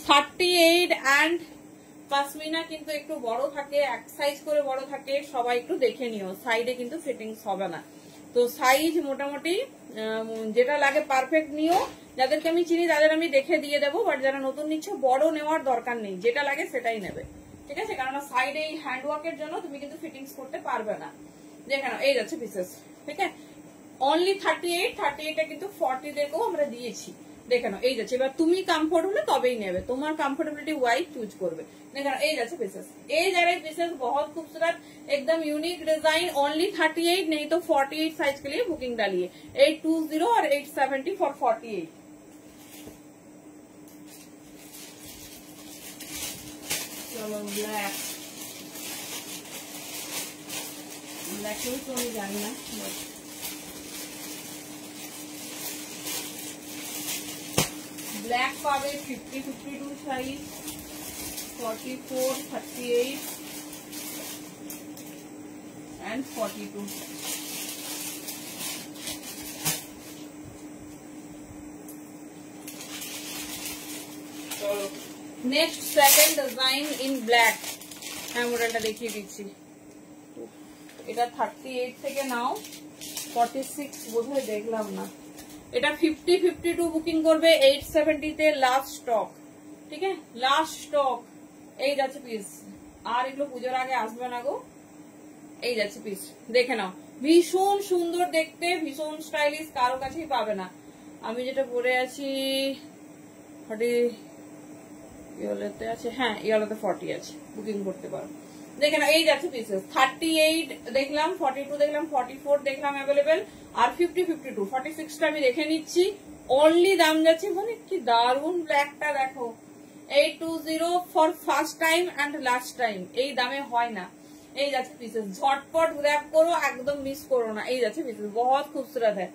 38 and পাশমিনা কিন্তু একটু বড় থাকে, এক সাইজ করে বড় থাকে, সবাই একটু দেখে নিও, সাইডে কিন্তু ফিটিংস হবে না। তো সাইজ মোটামুটি যেটা লাগে পারফেক্ট নিও। যাদেরকে আমি চিনি তাদের আমি দেখে দিয়ে দেবো, বাট যারা নতুন নিচ্ছ বড় নেওয়ার দরকার নেই, যেটা লাগে সেটাই নেবে, ঠিক আছে? কারণ সাইডে এই হ্যান্ডওয়ার্কের জন্য তুমি কিন্তু ফিটিংস করতে পারবে না। দেখে নাও, এই যাচ্ছে পিসেস, ঠিক আছে? অনলি 38 কিন্তু 40 দেখেও আমরা দিয়েছি। দেখে নাও, এই যাচ্ছে। এবার তুমি কমফোর্ট হলে তবেই নেবে, তোমার কমফোর্টেবিলিটি ওয়াইজ চুজ করবে। দেখে নাও, এই যাচ্ছে পিসেস। এই যারা পিসেস बहुत खूबसूरत, एकदम यूनिक डिजाइन, ओनली 38, नहीं तो 48 साइज के लिए बुकिंग डालिए। 820 और 870 फॉर 48। चलो ब्लैक, ब्लैक तो नहीं जानना। ब्लैक पावे 50 52 size, 44 38 and 42। Next second design in black, হ্যাঁ মডেলটা দেখিয়ে দিচ্ছি। এটা 38 থেকে নাও, 46 বোধহয় দেখলাম না। এটা 50 52 বুকিং করবে, 870 তে লাস্ট স্টক, ঠিক আছে? Last stock. এই যাচ্ছে পিস, আর এগুলো পুজোর আগে আসবে না গো। এই যাচ্ছে পিস, দেখে নাও, ভীষণ সুন্দর দেখতে, ভীষণ স্টাইলিশ, কারো কাছেই পাবে না। আমি যেটা পরে আছি 40 ইয়েলোতে আছে, হ্যাঁ ইয়েলোতে 40 আছে, বুকিং করতে পারো। দেখে নাও, এই যাচ্ছে পিসেস। 38 দেখলাম, 42 দেখলাম, 44 দেখলাম অ্যাভেলেবেল, আর 50 52 46টা আমি দেখে নিচ্ছি। অনলি দাম যাচ্ছে, মানে কি দারুন ব্ল্যাকটা দেখো, 820 for first time and last time, এই দামে হয় না। এই যাচ্ছে পিসেস, ঝটপট গ্র্যাব করো, একদম মিস করো না। এই যাচ্ছে পিসেস, बहुत खूबसूरत है।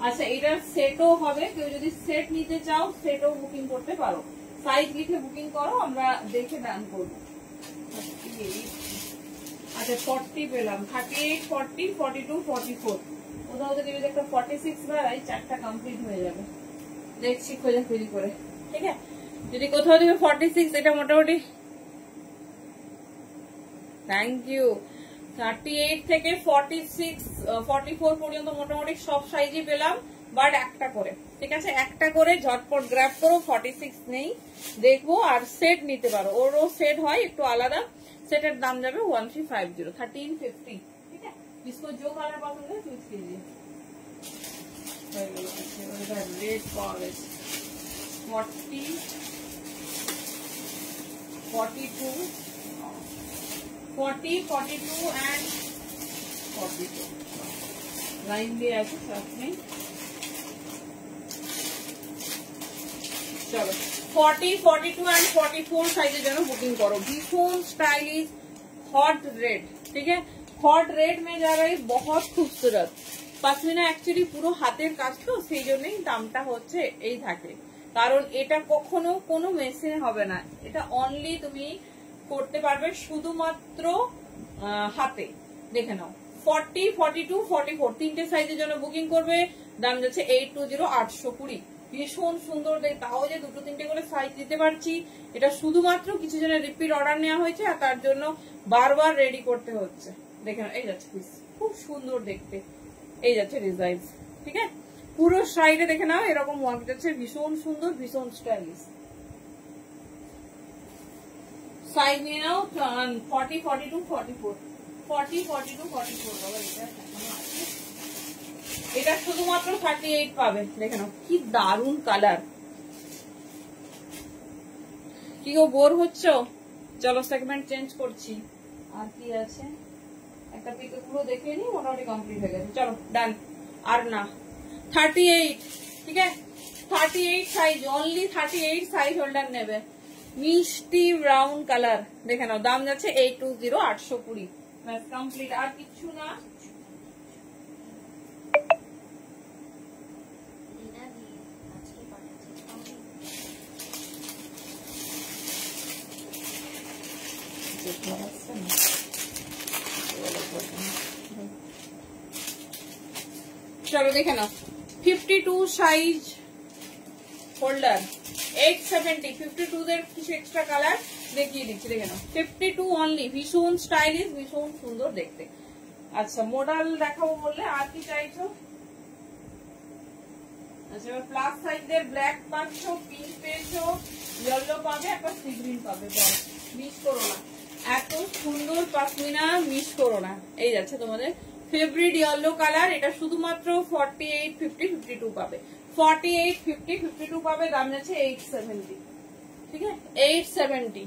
আচ্ছা এটার সেটও হবে, কেউ যদি সেট নিতে চাও সেটও বুকিং করতে পারো, সাইজ লিখে বুকিং করো, আমরা দেখে দাম করবো। আচ্ছা 40 পেলাম, 38 40 42 44, কোথাও যদি একটা 46 বেড়াই, 4টা কমপ্লিট হয়ে যাবে। দেখছি খোঁজাখুঁজি করে, ঠিক আছে? যদি কোথাও দিবে 46, এটা মোটামুটি, থ্যাংক ইউ। 38 থেকে 46 44 পর্যন্ত মোটামুটি সব সাইজই পেলাম, বাট একটা করে, ঠিক আছে? একটা করে ঝটপট গ্র্যাব করো, 46 নেই দেখবো। আর সেট নিতে পারো, ওরও সেট হয় একটু আলাদা, সেটের দাম যাবে 1350 1350, ঠিক আছে? इसको जो कलर पसंद है चूज कीजिए। रेड फॉरेस्ट 40 42 40 42 and 42 लाइन भी ऐसे साथ में। चलो 40 42 and 44 সাইজের জন্য বুকিং করো। ভীষণ স্টাইলিশ हॉट रेड, ठीक है? हॉट रेड में जा रही, बहुत खूबसूरत। পাশমিনা অ্যাকচুয়ালি পুরো হাতের কাজ, তো সেই জন্যই দামটা হচ্ছে এই থাকে, কারণ এটা কখনো কোনো মেশিনে হবে না, এটা অনলি তুমি করতে পারবে শুধুমাত্র হাতে। দেখে নাও, 40 42 44 তিনটে সাইজের জন্য বুকিং করবে। দাম যাচ্ছে 820, 820। ভীষণ সুন্দর, তাও যে 2-3টে করে সাইজ দিতে পারছি, এটা শুধুমাত্র কিছু জনের রিপিট অর্ডার নেওয়া হয়েছে আর তার জন্য বারবার রেডি করতে হচ্ছে। দেখেন এই যাচ্ছে পিস, খুব সুন্দর দেখতে, এই যাচ্ছে ডিজাইন। ঠিক আছে, পুরো সাইডে দেখে নাও এরকম ওয়ার্ক যাচ্ছে, ভীষণ সুন্দর, ভীষণ স্টাইলিশ। সাইজ নিয়ে নাও 40, 42, 44, 40, 42, 44 বাবা। এটা শুধুমাত্র 38 পাবে। দেখে নাও কি দারুন কালার। কি গো বোর হচ্ছ? চলো সেগমেন্ট চেঞ্জ করছি। আর কি আছে, একটা পিকে পুরো দেখে নি, মোটামুটি কমপ্লিট হয়ে গেছে। চলো ডান, আর না। 38, ঠিক আছে, 38 সাইজ, অনলি 38 সাইজ হোল্ডার নেবে। মিষ্টি ব্রাউন কালার, দেখে নাও দাম যাচ্ছে 820, 820। ব্যাস কমপ্লিট, আর কিচ্ছু না। চলো দেখে নাও 52 সাইজ হোল্ডার 870। 52 দের কিছু এক্সট্রা কালার দেখিয়ে দিচ্ছি, দেখে নাও 52 অনলি। ভীষণ স্টাইলিশ, ভীষণ সুন্দর দেখতে। আচ্ছা মডেল দেখাবো বললে আর কি চাইছো? আচ্ছা এবার প্লাস সাইজের ব্ল্যাক পাচ্ছ, পিঙ্ক পেয়েছো, ইয়েলো পাবে, একটা সি গ্রিন পাবে। মিস করো না, এত সুন্দর পাশমিনা, মিস করো না। এই যাচ্ছে তোমাদের ফেভারিট ইয়েলো কালার। এটা শুধুমাত্র 48, 50, 52 পাবে। 48, 50, 52 পাবে। দাম যাচ্ছে 870। ঠিক আছে, 870।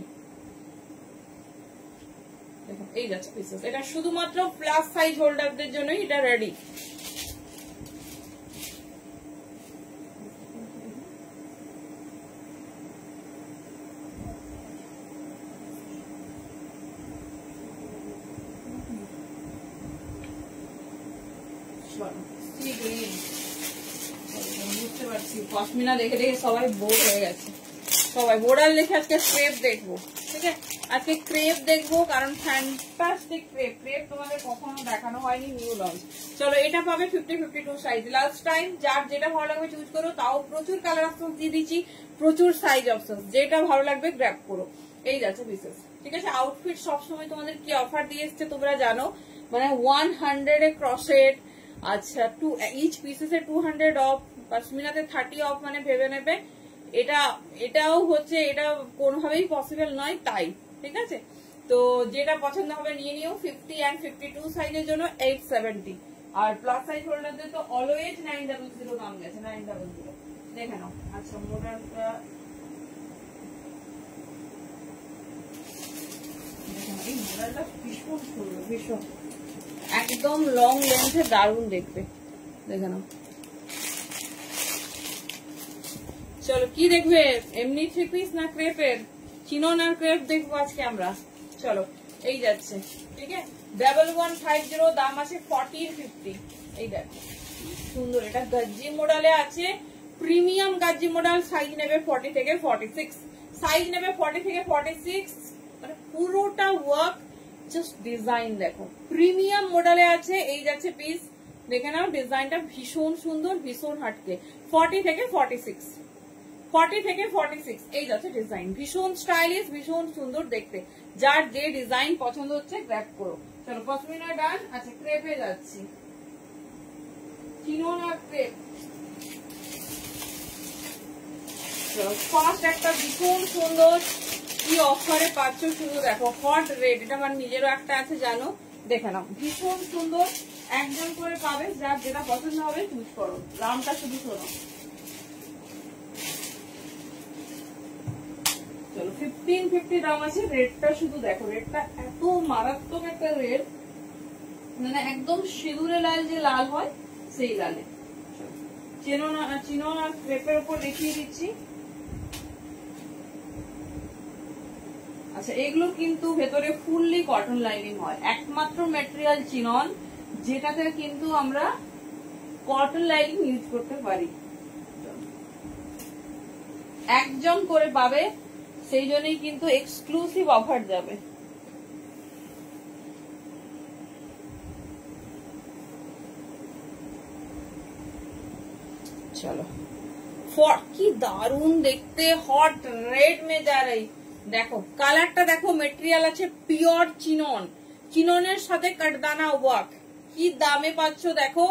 দেখো এই যাচ্ছে পিসেস। এটা শুধুমাত্র প্লাস সাইজ হোল্ডারদের জন্যই এটা রেডি। বুঝতে পারছি পশমিনা দেখে দেখে সবাই বোর হয়ে গেছে। সবাই বোর্ডার লিখে আজকে ক্রেপ দেখবো। ঠিক আছে, আজকে ক্রেপ দেখবো, কারণ ফ্যান্টাস্টিক ক্রেপ। ক্রেপ তোমাদের কখনো দেখানো হয়নি, নিউ লঞ্চ। চলো এটা পাবে 50, 52 সাইজ। লাস্ট টাইম যার যেটা ভালো লাগবে চুজ করো। তাও প্রচুর কালার অপশন দিয়ে দিচ্ছি, প্রচুর সাইজ অপশন, যেটা ভালো লাগবে গ্র্যাব করো। এই যাচ্ছে বিশেষ। ঠিক আছে, আউটফিট সবসময় তোমাদের কি অফার দিয়ে এসছে তোমরা জানো, মানে 100 এ ক্রসেট। আচ্ছা ইচ পিসেস এ 200 অফ, পশমিনাতে 30 অফ, মানে ভেবে নেবে। এটাও হচ্ছে, এটা কোনোভাবেই পসিবল নয়, তাই। ঠিক আছে, তো যেটা পছন্দ হবে নিয়ে নিও। 50 and 52 সাইজের জন্য 870। আর প্লাস সাইজ হোল্ডারদের তো অলওয়েজ 900 দাম গেছে, 900। দেখে নাও। আচ্ছা মোডালটা এই মোডালটা ভীষণ সুন্দর, ভীষণ একদম লং লেন্থে দারুণ দেখতে। দেখে নাও। চলো কি দেখবে, এমনি 3 পিস না ক্রেপের? চিনন আর ক্রেপ দেখবো আজকে আমরা। চলো এই যাচ্ছে। ঠিক আছে, 1150, দাম আছে 40, 50। এই দেখো সুন্দর, এটা গাজ্জি মডেলে আছে, প্রিমিয়াম গাজ্জি মডেল। সাইজ নেবে 40 থেকে 46, সাইজ নেবে 40 থেকে 46। মানে পুরোটা ওয়ার্ক, জাস্ট ডিজাইন দেখো, প্রিমিয়াম মডেলে আছে। এই যাচ্ছে পিস, দেখে নাও ডিজাইনটা ভীষণ সুন্দর, ভীষণ হাটকে। 40 থেকে 46, 40 থেকে 46 এই যাচ্ছে ডিজাইন। ভীষণ স্টাইলিশ, ভীষণ সুন্দর দেখতে। যার যে ডিজাইন পছন্দ হচ্ছে গ্র্যাব করো। চলো পশমিনা ডান। আচ্ছা ক্রেপে যাচ্ছি, চিনো না ক্রেপ। ফার্স্ট একটা ভীষণ সুন্দর, কি অফারে পাচ্ছ শুধু দেখো। হট রেড, এটা আমার নিজেরও একটা আছে জানো, দেখে নাও। ভীষণ সুন্দর, একজন করে পাবে, যার যেটা পছন্দ হবে চুজ করো। দামটা শুধু শোনো। চলো 1550 দাম আছে। রেডটা শুধু দেখো, রেডটা এত মারাত্মক একটা রেড, মানে একদম সিঁদুরে লাল যে লাল হয় সেই লালে। চিনো আর ক্রেপের উপর দেখিয়ে দিচ্ছি। আচ্ছা এগুলো কিন্তু ভেতরে ফুললি কটন লাইনিং হয়। একমাত্র ম্যাটেরিয়াল চিনন যেটাতে কিন্তু আমরা কটন লাইনিং ইউজ করতে পারি। একজন করে পাবে, সেই জন্যই কিন্তু এক্সক্লুসিভ অফার যাবে। चलो কি দারুন দেখতে, হট রেড মে যা রही। দেখো কালারটা দেখো, মেটেরিয়াল আছে পিওর চিনন, চিননের সাথে কাটদানা ওয়ার্ক। কি দামে পাচ্ছ দেখো,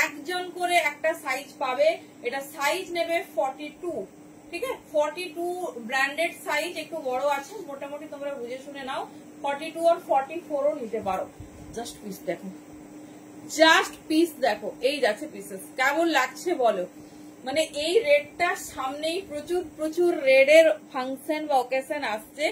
একজন করে একটা সাইজ পাবে। এটা সাইজ নেবে 42, ঠিক আছে? 42 ব্র্যান্ডেড সাইজ, একটু বড় আছে, মোটামুটি তোমরা বুঝে শুনে নাও। 42 আর 44ও নিতে পারো। জাস্ট পিস দেখো, জাস্ট পিস দেখো, এই যাচ্ছে পিসেস। কেমন লাগছে বলো? মানে এই রেডটার সামনেই প্রচুর প্রচুর রেডের ফাংশন বা ওকেশন আসছে।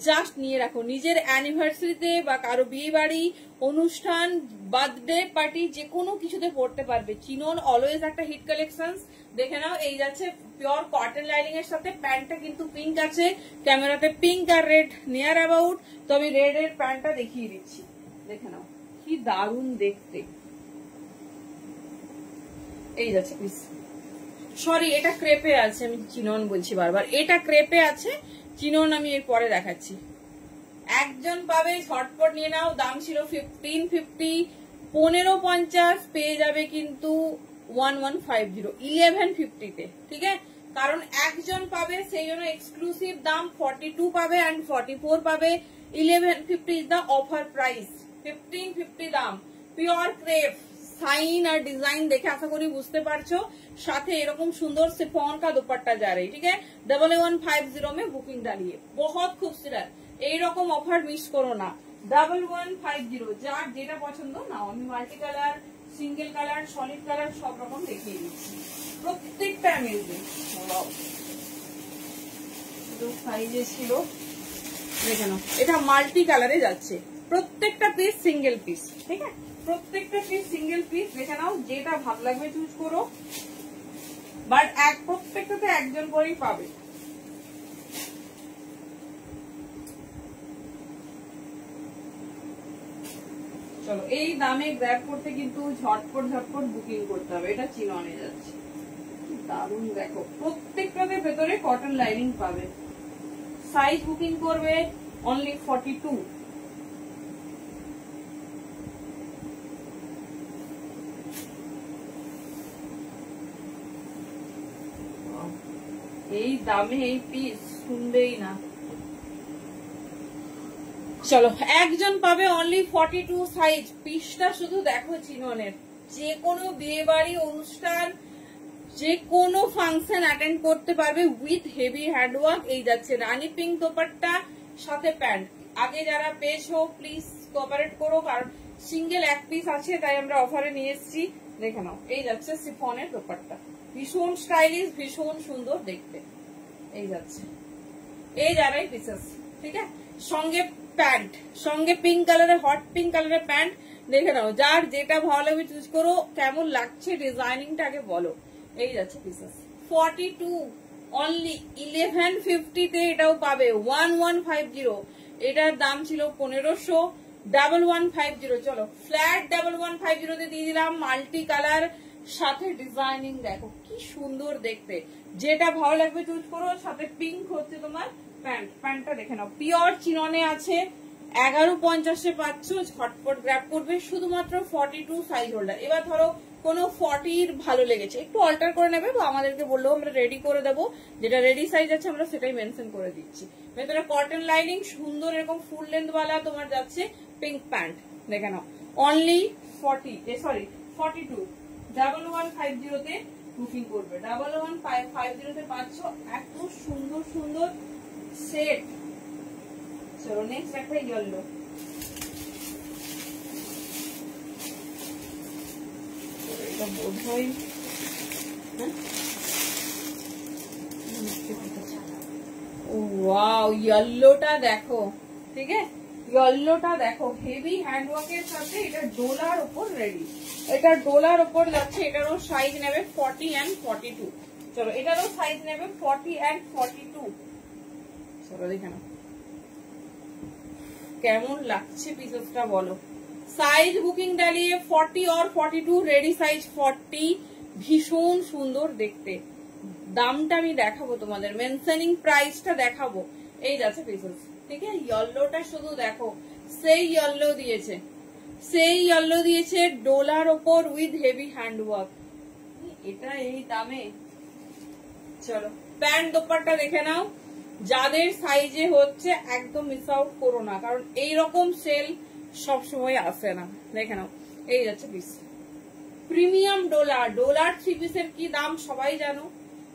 জাস্ট নিয়ে রাখো, নিজের অ্যানিভার্সারিতে বা কারো বিয়ে বাড়ি, অনুষ্ঠান, বার্থডে পার্টি, যে কোনো কিছুতে পড়তে পারবে। চিনন অলওয়েজ একটা হিট কালেকশন। দেখে নাও, এই যাচ্ছে পিওর কটন লাইনিং এর সাথে। প্যান্টটা কিন্তু পিঙ্ক আছে, ক্যামেরাতে পিঙ্ক আর রেড নিয়ার অ্যাবাউট। তো আমি রেড এর প্যান্টটা দেখিয়ে দিচ্ছি, দেখে নাও কি দারুণ দেখতে। এই যাচ্ছে পিস, সরি এটা ক্রেপে আছে, আমি চিনন বলছি বারবার, এটা ক্রেপে আছে, চিনন আমি এর পরে দেখাচ্ছি। একজন পাবে, ঝটপট নিয়ে নাও। দাম ছিল 1550, 1550 পেয়ে যাবে কিন্তু 1150, 1150-তে, ঠিক আছে? কারণ একজন পাবে, সেই জন্য এক্সক্লুসিভ দাম। 42 পাবে এন্ড 44 পাবে। 1150 ইজ দ্য অফার প্রাইস। 1550 দাম, পিওর ক্রেপ। साइन और डिजाइन देखे आशा करी बुझते पारछो। साथे एरकम सुंदर सिफॉन का दुपट्टा जा रही, ठीक है? 1150 में बुकिंग डालिए, बहुत खूबसूरत। এইরকম অফার মিস করো না। 1150, যার যেটা পছন্দ নাও। আমি multi colour, single colour, solid colour সব রকম দেখিয়ে দিচ্ছি। প্রত্যেকটা অ্যামেজিং। ওয়াও, তো সাইজে ছিল, দেখে নাও। এটা মাল্টি কালারে যাচ্ছে, প্রত্যেকটা পিস সিঙ্গেল পিস, ঠিক আছে? প্রত্যেকটা পিস সিঙ্গেল পিস, দেখে নাও। যেটা ভালো লাগবে চুজ করো, বাট প্রত্যেকটাতে একজন করেই পাবে। চলো, এই দামে গ্র্যাব করতে কিন্তু ঝটপট ঝটপট বুকিং করতে হবে। এটা চিননে যাচ্ছে, দারুণ দেখো। প্রত্যেকটাতে ভেতরে কটন লাইনিং পাবে। সাইজ বুকিং করবে অনলি 42। এই দামে এই পিস শুনবেই না। চলো, একজন পাবে অনলি 42 সাইজ। পিসটা শুধু দেখো চিননের। যে কোনো বিয়ে বাড়ি, অনুষ্ঠান, যে কোনো ফাংশন অ্যাটেন্ড করতে পারবে উইথ হেভি হ্যান্ডওয়ার্ক। এই যাচ্ছে রানী পিঙ্ক দোপাট্টা, সাথে প্যান্ট। আগে যারা পেয়েছো প্লিজ কোঅপারেট করো, কারণ সিঙ্গেল এক পিস আছে, তাই আমরা অফারে নিয়ে এসেছি। দেখে নাও, এই যাচ্ছে সিফনের দোপাট্টা, ভীষণ স্টাইলিশ, ভীষণ সুন্দর দেখতে। এই যাচ্ছে, এই যারাই পিসেস, ঠিক আছে? সঙ্গে প্যান্ট, সঙ্গে পিঙ্ক কালারের, হট পিঙ্ক কালারের প্যান্ট। দেখে নাও, যার যেটা ভালো লাগবে চুজ করো। কেমন লাগছে ডিজাইনিংটা আগে বলো। এই যাচ্ছে পিসেস 42 অনলি 1150-তে এটাও পাবে 1150। এটার দাম ছিল 1500, 1150। চলো, ফ্ল্যাট 1150-তে দিয়ে দিলাম। মাল্টি কালার সাথে ডিজাইনিং দেখো কি সুন্দর দেখতে। যেটা ভালো লাগবে চুজ করো। সাথে পিঙ্ক হচ্ছে তোমার প্যান্ট। প্যান্টটা দেখে নাও, পিওর চিননে আছে। 1150-এ পাচ্ছ, ঝটপট গ্র্যাব করবে। শুধুমাত্র 42 সাইজ হোল্ডার। এবার ধরো কোনো 40 ভালো লেগেছে, একটু অল্টার করে নেবে, বা আমাদেরকে বললেও আমরা রেডি করে দেবো। যেটা রেডি সাইজ আছে আমরা সেটাই মেনশন করে দিচ্ছি। ভেতরে কটন লাইনিং, সুন্দর এরকম ফুল লেন্থ वाला তোমার যাচ্ছে পিঙ্ক প্যান্ট। দেখে নাও, অনলি 42 1150-তে বুকিং করবে। 1150-তে পাচ্ছ এত সুন্দর সুন্দর সেট। চলো, নেক্সট একটা ইয়েলো। এটা বোধ হয় ওয়াও, ইয়েলোটা দেখো, ঠিক আছে? ইয়েলোটা দেখো, হেভি হ্যান্ডওয়ার্কের সাথে। এটা ডোলার উপর রেডি, এটা ডোলার উপর যাচ্ছে। এটারও সাইজ নেবে 40 and 42। চলো, এটারও সাইজ নেবে 40 and 42। চলো, দেখে নাও কেমন লাগছে পিসেসটা বলো। সাইজ বুকিং ডালিয়ে 40 और 42, রেডি সাইজ 40। ভীষণ সুন্দর দেখতে। দামটা আমি দেখাবো তোমাদের, মেনশনিং প্রাইসটা দেখাবো। এই যাচ্ছে পিসেস, ঠিক আছে? ইয়েলোটা শুধু দেখো, সেই ইয়েলো দিয়েছে, সেই ইয়েলো দিয়েছে ডোলার ওপর উইথ হেভি হ্যান্ডওয়ার্ক। এটা এই দামে। চলো প্যান্ট দোপাট্টা দেখে নাও, যাদের সাইজে হচ্ছে একদম মিস আউট করো না, কারণ এইরকম সেল সব সময় আসে না। দেখে নাও, এই যাচ্ছে পিস প্রিমিয়াম ডোলার। ডোলার থ্রি পিসের কি দাম সবাই জানো,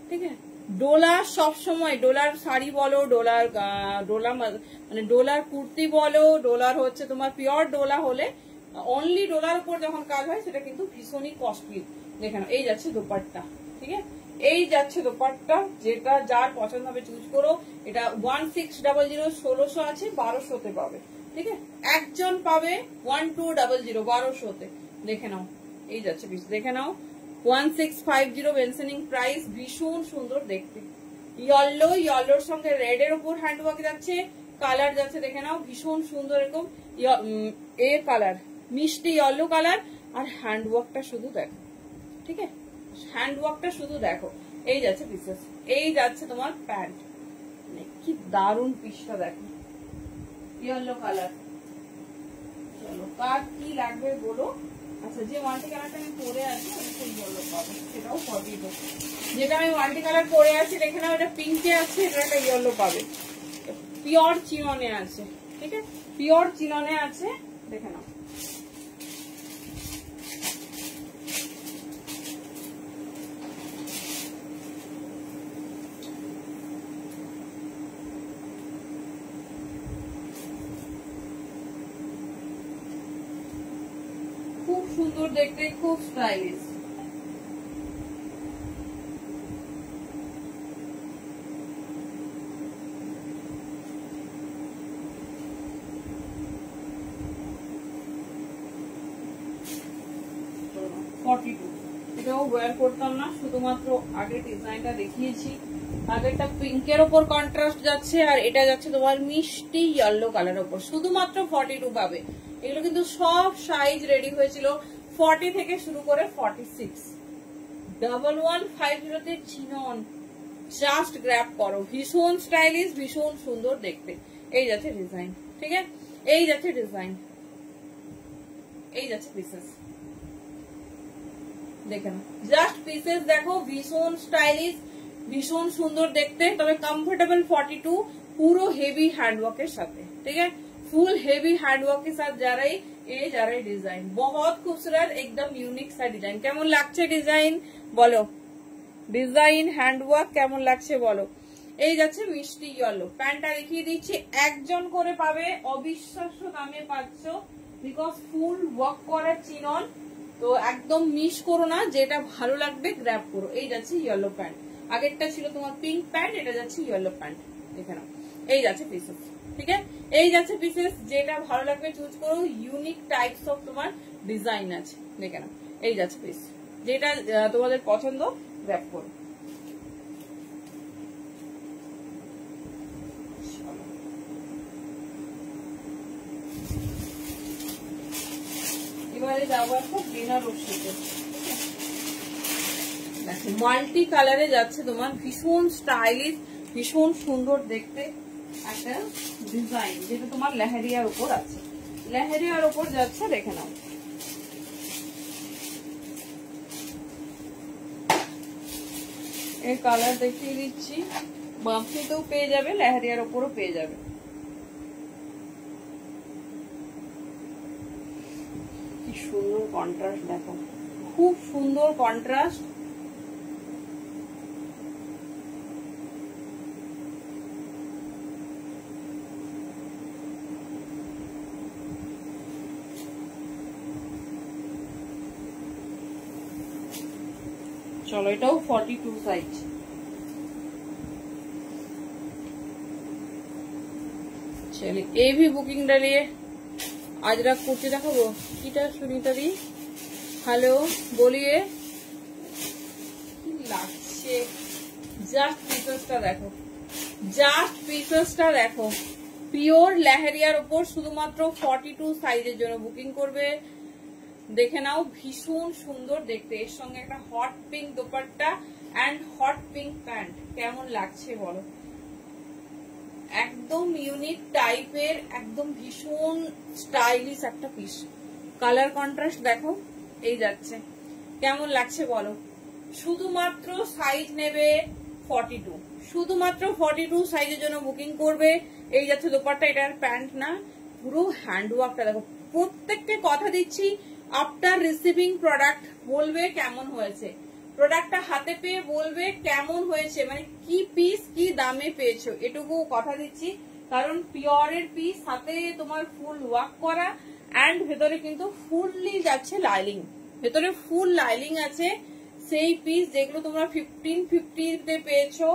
ঠিক আছে? ডোলার সব সময়, ডোলার শাড়ি বলো, ডোলার মানে ডোলার কুর্তি বলো, ডোলার হচ্ছে তোমার পিওর ডোলা হলে, অনলি ডোলার উপর যখন কাজ হয় সেটা কিন্তু ভীষণই কস্টলি। দেখে নাও, এই যাচ্ছে দোপাট্টা, ঠিক আছে? এই যাচ্ছে দোপাট্টা, যেটা যার পছন্দ হবে চুজ করো। এটা 1600 1600 আছে, 1200-তে পাবে, ঠিক আছে? একজন পাবে 1200 1200-তে। দেখে নাও, এই যাচ্ছে পিস, দেখে নাও 1650 মেনশনিং প্রাইস, ভীষণ সুন্দর দেখতে। ইয়েলোর সঙ্গে রেড এর উপর হ্যান্ডওয়ার্ক যাচ্ছে, কালার যাচ্ছে দেখে নাও, ভীষণ সুন্দর এরকম এ কালার, মিষ্টি ইয়েলো কালার। আর হ্যান্ডওয়ার্কটা শুধু দেখো, ঠিক আছে? হ্যান্ডওয়ার্কটা শুধু দেখো। এই যাচ্ছে পিসেস, এই যাচ্ছে তোমার প্যান্ট, কি দারুন পিসটা দেখো, ইয়েলো কালার। চলো কার কি লাগবে বলো। আচ্ছা, যে মাল্টি কালারটা আমি পরে আছি সেই ইয়েলো পাবো, সেটাও 42। যেটা আমি মাল্টি কালার পরে আছি দেখে নাও, এটা পিঙ্কে আছে, এটা একটা ইয়েলো পাবে, পিওর চিননে আছে, ঠিক আছে? পিওর চিননে আছে, দেখে নাও। খুব সুন্দর দেখতে, খুব স্টাইলিশ। এটাও ওয়্যার করতাম না, শুধুমাত্র আগে ডিজাইনটা দেখিয়েছি। আগেরটা পিঙ্কের ওপর কন্ট্রাস্ট যাচ্ছে, আর এটা যাচ্ছে তোমার মিষ্টি ইয়েলো কালার ওপর, শুধুমাত্র 42 পাবে। এগুলো কিন্তু সব সাইজ রেডি হয়েছিল 40 থেকে শুরু করে 46। 1150-তে চিনন, জাস্ট গ্র্যাব করো, ভীষণ স্টাইলিশ, ভীষণ সুন্দর দেখতে। এই যাচ্ছে ডিজাইন, ঠিক আছে? এই যাচ্ছে ডিজাইন, এই যাচ্ছে পিসেস, দেখে নাও, জাস্ট পিসেস দেখো, ভীষণ স্টাইলিশ, ভীষণ সুন্দর দেখতে, তবে কমফোর্টেবল 42, পুরো হেভি হ্যান্ডওয়ার্কের সাথে, ঠিক আছে? ফুল हेवी हैंडवर्क के साथ जा रही ये जा रही डिजाइन, बहुत खूबसूरत एकदम यूनिक सा डिजाइन। কেমন লাগছে ডিজাইন বলো, ডিজাইন হ্যান্ডওয়ার্ক কেমন লাগছে বলো। এই যাচ্ছে মিষ্টি ইয়েলো, প্যান্টটা দেখিয়ে দিচ্ছি, একজন করে পাবে, অবিশ্বাস্য দামে পাচ্ছ, বিকজ ফুল ওয়ার্ক করা চিনন, তো একদম মিস করো না, যেটা ভালো লাগবে গ্র্যাব করো। এই যাচ্ছে ইয়েলো প্যান্ট, আগেরটা ছিল তোমার পিঙ্ক প্যান্ট, এটা যাচ্ছে ইয়েলো প্যান্ট, দেখে নাও। এই যাচ্ছে পিসেস, ঠিক আছে? এই যাচ্ছে পিসেস, যেটা ভালো লাগবে চুজ করো, ইউনিক টাইপস অফ তোমার ডিজাইন আছে, দেখে নাও। এই যাচ্ছে পিস, যেটা তোমাদের পছন্দ গ্র্যাব করো। এবারে যাবো একটা বেনারসিতে, মাল্টি কালারে যাচ্ছে তোমার, ভীষণ স্টাইলিশ, ভীষণ সুন্দর দেখতে একটা ডিজাইন, যেটা তোমার লেহেরিয়ার উপর আছে, লেহেরিয়ার উপর যাচ্ছে, দেখে নাও। এই কালার দেখিয়ে দিচ্ছি, বাঁথিতেও পেয়ে যাবে, লেহেরিয়ার উপরও পেয়ে যাবে। কি সুন্দর কন্ট্রাস্ট দেখো, খুব সুন্দর কন্ট্রাস্ট। चलो এটাও 42 সাইজ। चलिए ये भी बुकिंग डालिए। आज रात कुर्ती দেখাবো, কিটা সুনিতা দি, হ্যালো বলিয়ে, কি লাগছে, জাস্ট পিসেসটা দেখো, জাস্ট পিসেসটা দেখো, পিওর লেহেরিয়ার উপর, শুধুমাত্র 42 সাইজের জন্য বুকিং করবে। দেখে নাও, ভীষণ সুন্দর দেখতে, এর সঙ্গে একটা hot pink dupatta and hot pink pant, কেমন লাগছে বলো। একদম ইউনিক টাইপের, একদম ভীষণ স্টাইলিশ একটা পিস, কালার কন্ট্রাস্ট দেখো, এই যাচ্ছে, কেমন লাগছে বলো। শুধুমাত্র সাইজ নেবে 42, শুধুমাত্র 42 সাইজের জন্য বুকিং করবে। এই যাচ্ছে দোপাট্টা, এটার প্যান্ট না, পুরো হ্যান্ডওয়ার্কটা দেখো। প্রত্যেককে কথা দিচ্ছি, আফটার রিসিভিং প্রোডাক্ট বলবে কেমন হয়েছে, প্রোডাক্টটা হাতে পেয়ে বলবে কেমন হয়েছে, মানে কি পিস কি দামে পেয়েছো, এটুকু কথা দিচ্ছি। কারণ পিওরের পিস, হাতে তোমার ফুল ওয়ার্ক করা, অ্যান্ড ভেতরে কিন্তু ফুললি যাচ্ছে লাইলিং, ভেতরে ফুল লাইলিং আছে। সেই পিস যেগুলো তোমরা 1550 পেয়েছো,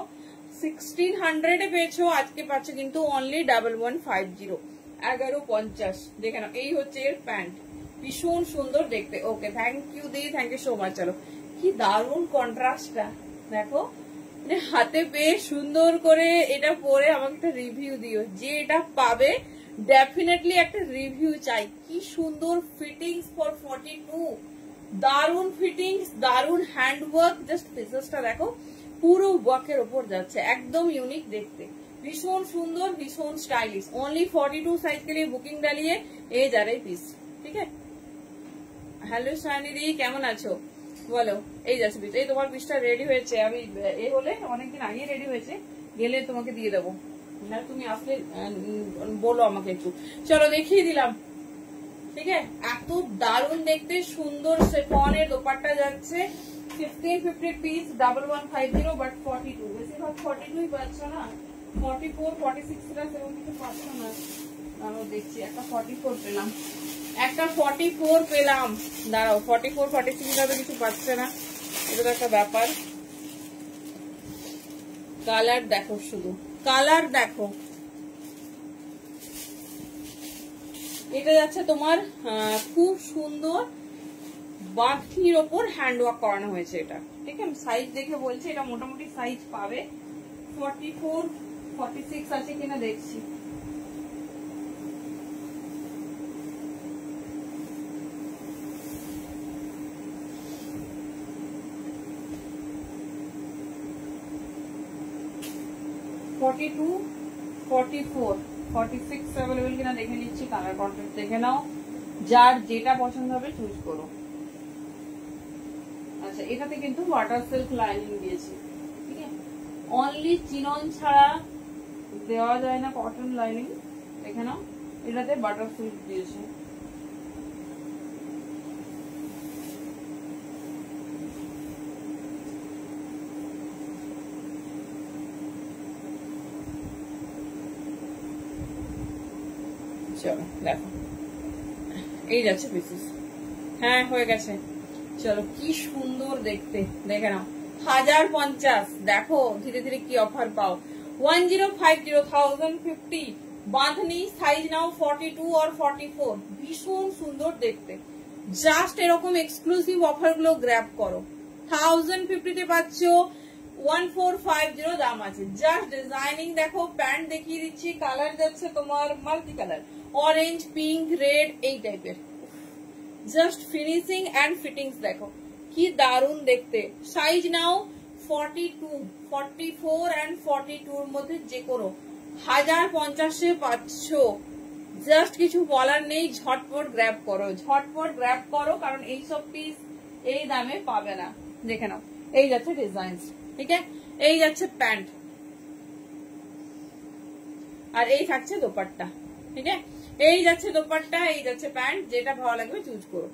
1600 পেয়েছো, আজকে পাচ্ছ কিন্তু অনলি 1150, 1150। দেখে নাও, এই হচ্ছে এর প্যান্ট, ভীষণ সুন্দর দেখতে। ওকে, থ্যাংক ইউ দি, থ্যাংক ইউ সো মাচ। চলো, কি দারুণ কন্ট্রাস্টটা দেখো, মানে হাতে পেয়ে সুন্দর করে এটা পরে আমাকে একটা রিভিউ দিও। যে এটা পাবে ডেফিনেটলি একটা রিভিউ চাই। কি সুন্দর ফিটিংস ফর 42, দারুণ ফিটিংস, দারুণ হ্যান্ডওয়ার্ক। জাস্ট পিসেসটা দেখো, পুরো ওয়ার্কের ওপর যাচ্ছে, একদম ইউনিক দেখতে, ভীষণ সুন্দর, ভীষণ স্টাইলিশ। ओनली 42 साइज के लिए बुकिंग डालिए, ए जा रही पीस। ठीक है, হ্যালো সানি দি, কেমন আছো বলো। এই যাচ্ছে পিস, এই তোমার পিসটা রেডি হয়েছে। আমি এ হলে অনেকদিন আগে রেডি হয়েছে, গেলে তোমাকে দিয়ে দেবো, তুমি আসলে বলো আমাকে একটু। চলো দেখিয়ে দিলাম। ঠিক আছে, এত দারুণ দেখতে, সুন্দর সেফনের দোপাট্টা যাচ্ছে। 1550 পিস, 1150, বাট 42, বেশিরভাগ 42 পাচ্ছ না, 44 46 সেরকম কিছু পাচ্ছ না। আমি দেখছি একটা 44 পেলাম, একটা 44 পেলাম, দাঁড়াও, 44 46 তো কিছু পাচ্ছে না, এটা তো একটা ব্যাপার। কালার দেখো, শুধু কালার দেখো। এটা যাচ্ছে তোমার খুব সুন্দর বাটির ওপর হ্যান্ডওয়ার্ক করানো হয়েছে এটা। ঠিক আছে, সাইজ দেখে বলছে, এটা মোটামুটি সাইজ পাবে 44 46 আছে কিনা দেখছি। टू 44 46 অ্যাভেলেবল কিনা দেখে নিচ্ছি। কালার কন্ট্রাস্ট দেখে নাও, যার যেটা পছন্দ হবে চুজ করো। আচ্ছা, এটাতে কিন্তু ওয়াটার সিল্ক লাইনিং দিয়েছি। ঠিক আছে, অনলি চিনন ছাড়া দেওয়া যায় না কটন লাইনিং, দেখে নাও, এটাতে বাটার সিল্ক দিয়েছে। চলো দেখো, এই যাচ্ছে পিসেস, হ্যাঁ হয়ে গেছে। চলো, কি সুন্দর দেখতে, দেখে নাও, 1050। দেখো ধীরে ধীরে কি অফার পাও। 1050 1050 বাঁধনি, সাইজ নাও 42 और 44, ভীষণ সুন্দর দেখতে। জাস্ট এরকম এক্সক্লুসিভ অফার গুলো গ্র্যাব করো। 1050 তে পাচ্ছ, 1450 দাম আছে। জাস্ট ডিজাইনিং দেখো, প্যান্ট দেখিয়ে দিচ্ছি, কালার যাচ্ছে তোমার multi colour, orange, pink, red, এই টাইপের। জাস্ট ফিনিশিং এন্ড ফিটিংস দেখো, কি দারুণ দেখতে। সাইজ নাও 42, 44 এন্ড 42 এর মধ্যে যে কোনো 1050 পাচ্ছ। জাস্ট কিছু বলার নেই, ঝটপট গ্র্যাব করো, ঝটপট গ্র্যাব করো, কারণ এইসব পিস এই দামে পাবে না। দেখে নাও, এই যাচ্ছে ডিজাইন। ঠিক আছে, এই যাচ্ছে প্যান্ট, আর এই থাকছে দোপাট্টা। ঠিক আছে, এই যাচ্ছে দোপাট্টা, এই যাচ্ছে প্যান্ট, যেটা ভালো লাগবে চুজ করো।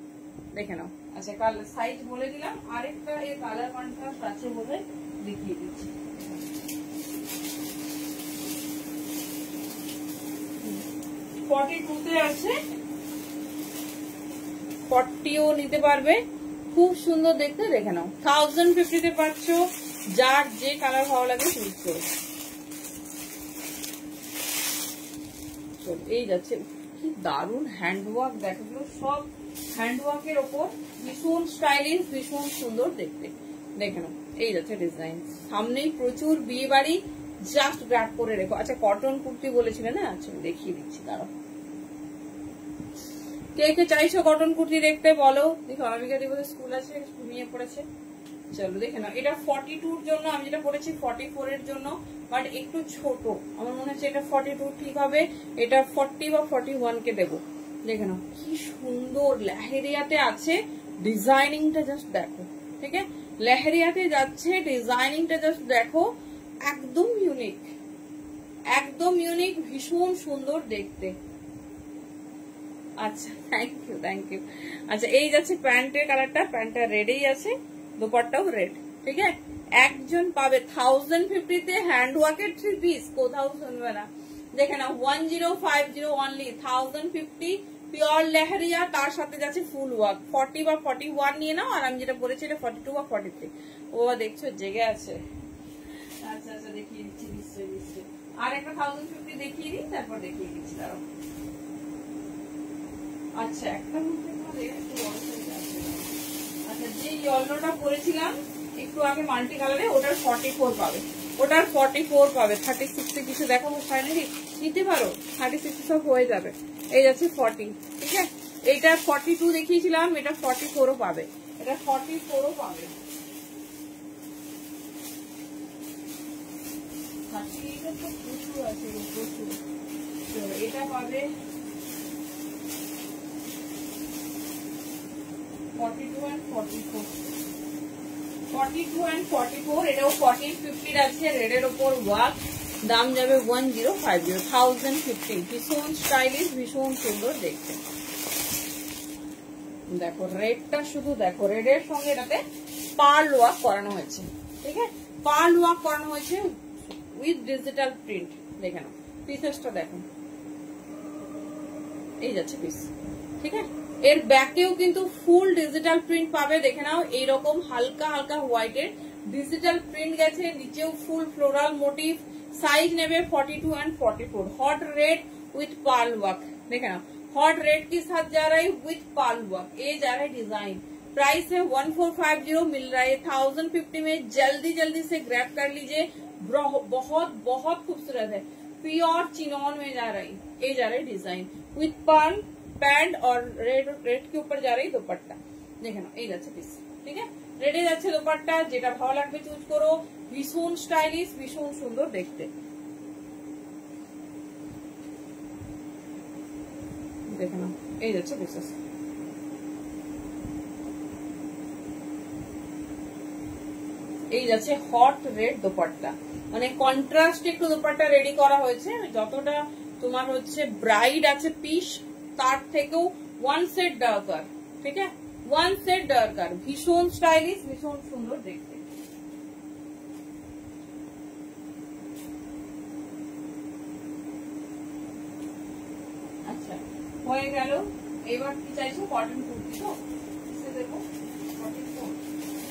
দেখে নাও। আচ্ছা, কালার সাইজ বলে দিলাম, আরেকটা এই কালার কন্ট্রাস্ট আছে বলে দেখিয়ে দিচ্ছি। তে আছে, 40ও নিতে পারবে, খুব সুন্দর দেখতে। দেখে নাও, 1050 তে পাচ্ছ, যার যে কালার ভালো লাগে চুজ করো। এই যাচ্ছে, কি দারুণ হ্যান্ডওয়ার্ক দেখো, সব হ্যান্ডওয়ার্কের ওপর, ভীষণ স্টাইলিশ, ভীষণ সুন্দর দেখতে। দেখে নাও, এই যাচ্ছে ডিজাইন। সামনেই প্রচুর বিয়ে বাড়ি, জাস্ট গ্র্যাব করে রেখো। আচ্ছা, কটন কুর্তি বলেছিলেন না, আচ্ছা দেখিয়ে দিচ্ছি, দাঁড়াও। কে কে চাইছো কটন কুর্তি দেখতে বলো। দেখো, অনামিকা দি বলে স্কুল আছে, ঘুমিয়ে পড়েছে। চলো দেখে নাও, এটা 42 এর জন্য, আমি যেটা পড়েছি 44 এর জন্য, বাট একটু ছোট, আমার মনে হচ্ছে এটা 42 ঠিক হবে, এটা 40 বা 41 কে দেবো। দেখে নাও, কি সুন্দর লেহেরিয়াতে আছে, ডিজাইনিংটা জাস্ট দেখো। ঠিক আছে, লেহেরিয়াতে যাচ্ছে, ডিজাইনিংটা জাস্ট দেখো, একদম ইউনিক, একদম ইউনিক, ভীষণ সুন্দর দেখতে। আচ্ছা থ্যাংক ইউ থ্যাংক ইউ। আচ্ছা এই যাচ্ছে প্যান্টের কালারটা, প্যান্টটা রেডেই আছে, দুপাট্টাও রেড, ঠিক আছে। একজন পাবে 1050 হ্যান্ড ওয়ার্কের 3 পিস, কোথাও শুনবে না। দেখে না 1050 অনলি, 1050 পিওর লেহেরিয়া, তার সাথে যাচ্ছে ফুল ওয়ার্ক। 40 বা 41 নিয়ে নাও, আর আমি যেটা বলেছি এটা 42 বা 43। ও দেখছো জেগে আছে। আচ্ছা আচ্ছা দেখিয়ে দিচ্ছি, নিশ্চয়ই নিশ্চয়ই। আর একটা 1050 দেখিয়ে দিই, তারপর দেখিয়ে দিচ্ছি দাঁড়াও। আচ্ছা একটা মধ্যে একটু বড় সাইজ আছে। আচ্ছা যে ইয়েলোটা পরেছিলাম একটু আগে মাল্টি কালারে, ওটার 44 পাবে, ওটার 44 পাবে। 36 এ কিছু দেখাবো ফাইনালি, নিতে পারো, 36 সব হয়ে যাবে। এই যাচ্ছে 40, ঠিক আছে। এইটা 42 দেখিয়েছিলাম, এটা 44ও পাবে, এটা 44ও পাবে। প্রচুর আছে, প্রচুর। এটা পাবে 42 and 44, 42 and 44, এটাও 1450 আছে, রেডের ওপর ওয়ার্ক, দাম যাবে 1050, 1050। ভীষণ স্টাইলিশ, ভীষণ সুন্দর দেখতে। দেখো রেডটা শুধু দেখো, রেডের সঙ্গে এটাতে পার্ল ওয়ার্ক করানো হয়েছে, ঠিক আছে, পার্ল ওয়ার্ক করানো হয়েছে উইথ ডিজিটাল প্রিন্ট। দেখে নাও পিসেসটা দেখো, এই যাচ্ছে পিস, ঠিক আছে। এর ব্যাকেও কিন্তু ফুল ডিজিটাল প্রিন্ট পাবে, দেখে নাও এইরকম হালকা হালকা হোয়াইটের ডিজিটাল প্রিন্ট গেছে, নিচেও ফুল ফ্লোরাল মোটিভ। साइज नेबे 42 and 44। Hot red with pearl work, देखे ना, हॉट रेड के साथ जा रहा है विथ पार्ल वर्क, ये जा रहा है डिजाइन। प्राइस है 1450 मिल रहा है 1050 में। जल्दी जल्दी से ग्रैब कर लीजिए, बहुत बहुत खूबसूरत है, प्योर चिनॉन में जा रही, ये जा रहा है डिजाइन विथ पार्ल पैंट और रेड के ऊपर जा रही दुपट्टा। देखे ना, ये जाচ্ছে পিস, ঠিক আছে, রেডে যাচ্ছে দোপাট্টা, যেটা ভালো লাগবে চুজ করো। ভীষণ স্টাইলিশ, ভীষণ সুন্দর দেখতে। দেখে নাও, এই যাচ্ছে পিসেস। এই যাচ্ছে হট রেড দোপাট্টা, মানে কন্ট্রাস্ট একটু দোপাট্টা রেডি করা হয়েছে। যতটা তোমার হচ্ছে ব্রাইড আছে পিস, তার থেকেও ওয়ান সেট ডার্কার, ঠিক আছে, ওয়ান সেট ডার্কার। ভীষণ স্টাইলিশ, ভীষণ সুন্দর দেখতে। আচ্ছা হয়ে গেল। এবার কি চাইছো? কটন কুর্তি তো দেখো,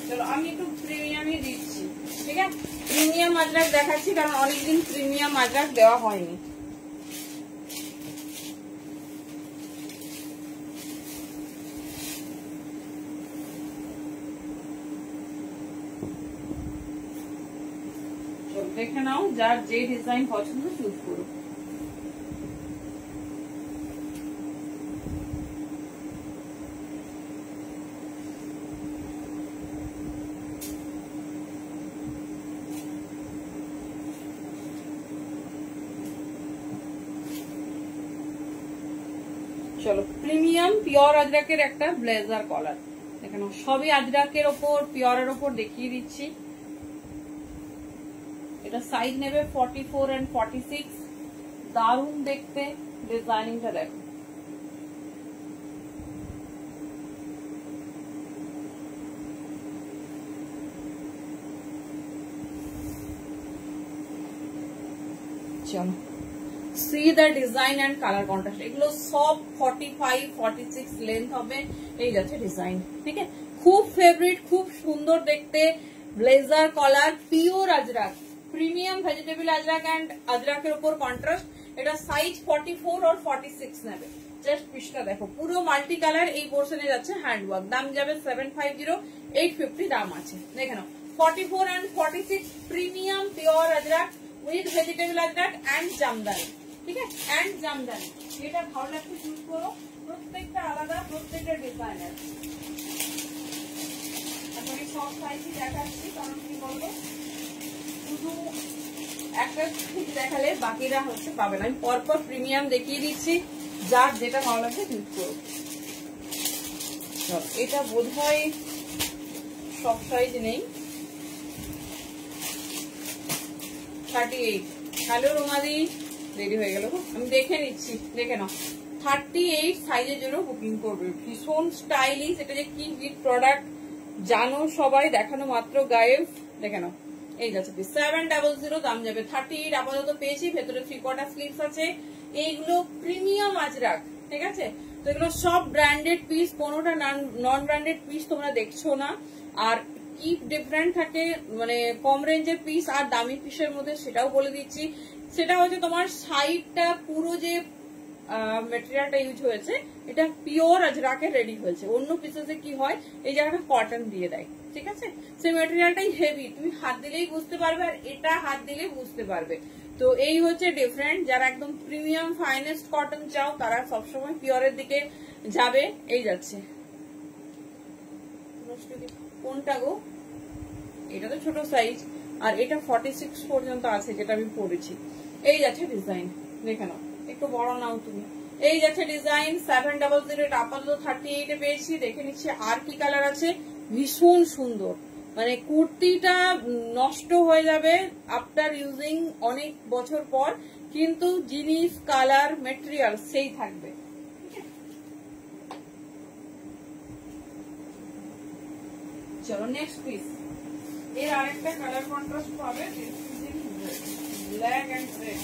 চলো আমি একটু প্রিমিয়ামই দিচ্ছি, ঠিক আছে, প্রিমিয়াম আজরাক দেখাচ্ছি, কারণ অনেকদিন প্রিমিয়াম আজরাক দেওয়া হয়নি। দেখে নাও, যার যে ডিজাইন পছন্দ চুজ করো। চলো, প্রিমিয়াম পিওর আজরাকের একটা ব্লেজার কলার, দেখে নাও, সবই আজরাকের ওপর, পিওরের ওপর দেখিয়ে দিচ্ছি। এটা সাইজ নেবে 44 এন্ড 46। দারুণ দেখতে, ডিজাইনিংটা দেখো। চলো, see the design and colour contrast, এগুলো সব 45 46 লেন্থ হবে। এই যাচ্ছে ডিজাইন, ঠিক আছে, খুব ফেভারিট, খুব সুন্দর দেখতে blazer collar, pure Ajrakh, premium vegetable Ajrak and আজরাকের উপর কন্ট্রাস্ট। এটা সাইজ 44 और 46 নেবে। জাস্ট পিসটা দেখো, পুরো মাল্টি কালার। এই পোর্শনে যাচ্ছে হ্যান্ডওয়ার্ক, দাম যাবে 750, 850 দাম আছে। দেখে নাও, 44 and 46 premium pure ajrak with vegetable Ajrak and jamdani, ঠিক আছে, এন্ড জামদানি। এটা ভালো লাগছে চুজ করো, প্রত্যেকটা আলাদা, প্রত্যেকটা ডিজাইনার। আমি সব সাইজই দেখাচ্ছি, কারণ কি বলবো, শুধু একটা দেখালে বাকিরা হচ্ছে পাবে না। আমি পরপর প্রিমিয়াম দেখিয়ে দিচ্ছি, যার যেটা ভালো লাগছে চুজ করো। এটা বোধহয় সব সাইজ নেই। 38। হ্যালো রোমাদি, রেডি হয়ে গেল, আমি দেখে নিচ্ছি, দেখে নাও। 38 সাইজের জন্য বুকিং করবে। ভীষণ স্টাইলিশ, এটা যে কি হিট প্রোডাক্ট জানো সবাই, দেখানো মাত্র গায়েব। দেখে নাও, এই যাচ্ছে 700 দাম যাবে। 38 আপাতত পেয়েছি। ভেতরে 3/4 স্লিভস আছে। এইগুলো প্রিমিয়াম আজরাক, ঠিক আছে। তো এগুলো সব ব্র্যান্ডেড পিস, কোনোটা নন ব্র্যান্ডেড পিস তোমরা দেখছো না। আর কি ডিফারেন্ট থাকে মানে কম রেঞ্জের পিস আর দামি পিসের মধ্যে, সেটাও বলে দিচ্ছি। সেটা হচ্ছে তোমার সাইডটা পুরো যে মেটেরিয়ালটা ইউজ হয়েছে, এটা পিওর আজরাকের রেডি হয়েছে। অন্য পিসেসে কি হয়, এই জায়গাটা কটন দিয়ে দেয়, ঠিক আছে। সেই মেটেরিয়ালটাই হেভি, তুমি হাত দিলেই বুঝতে পারবে, আর এটা হাত দিলেই বুঝতে পারবে। তো এই হচ্ছে ডিফারেন্ট। যারা একদম প্রিমিয়াম ফাইনেস্ট কটন চাও, তারা সবসময় পিওরের দিকে যাবে। এই যাচ্ছে, কোনটা গো, এটা তো ছোট সাইজ, আর এটা 46 পর্যন্ত আছে যেটা আমি পরেছি। এই যাচ্ছে ডিজাইন, দেখে নাও, একটু বড় নাও তুমি। এই যাচ্ছে ডিজাইন 700, আপাতত 38 এ পেয়েছি। দেখে নিচ্ছি আর কি কালার আছে। ভীষণ সুন্দর, মানে কুর্তিটা নষ্ট হয়ে যাবে আফটার ইউজিং অনেক বছর পর, কিন্তু জিনিস কালার মেটেরিয়াল সেই থাকবে। চলো নেক্সট পিস। এর আরেকটা কালার কন্ট্রাস্ট পাবে, ব্ল্যাক এন্ড রেড।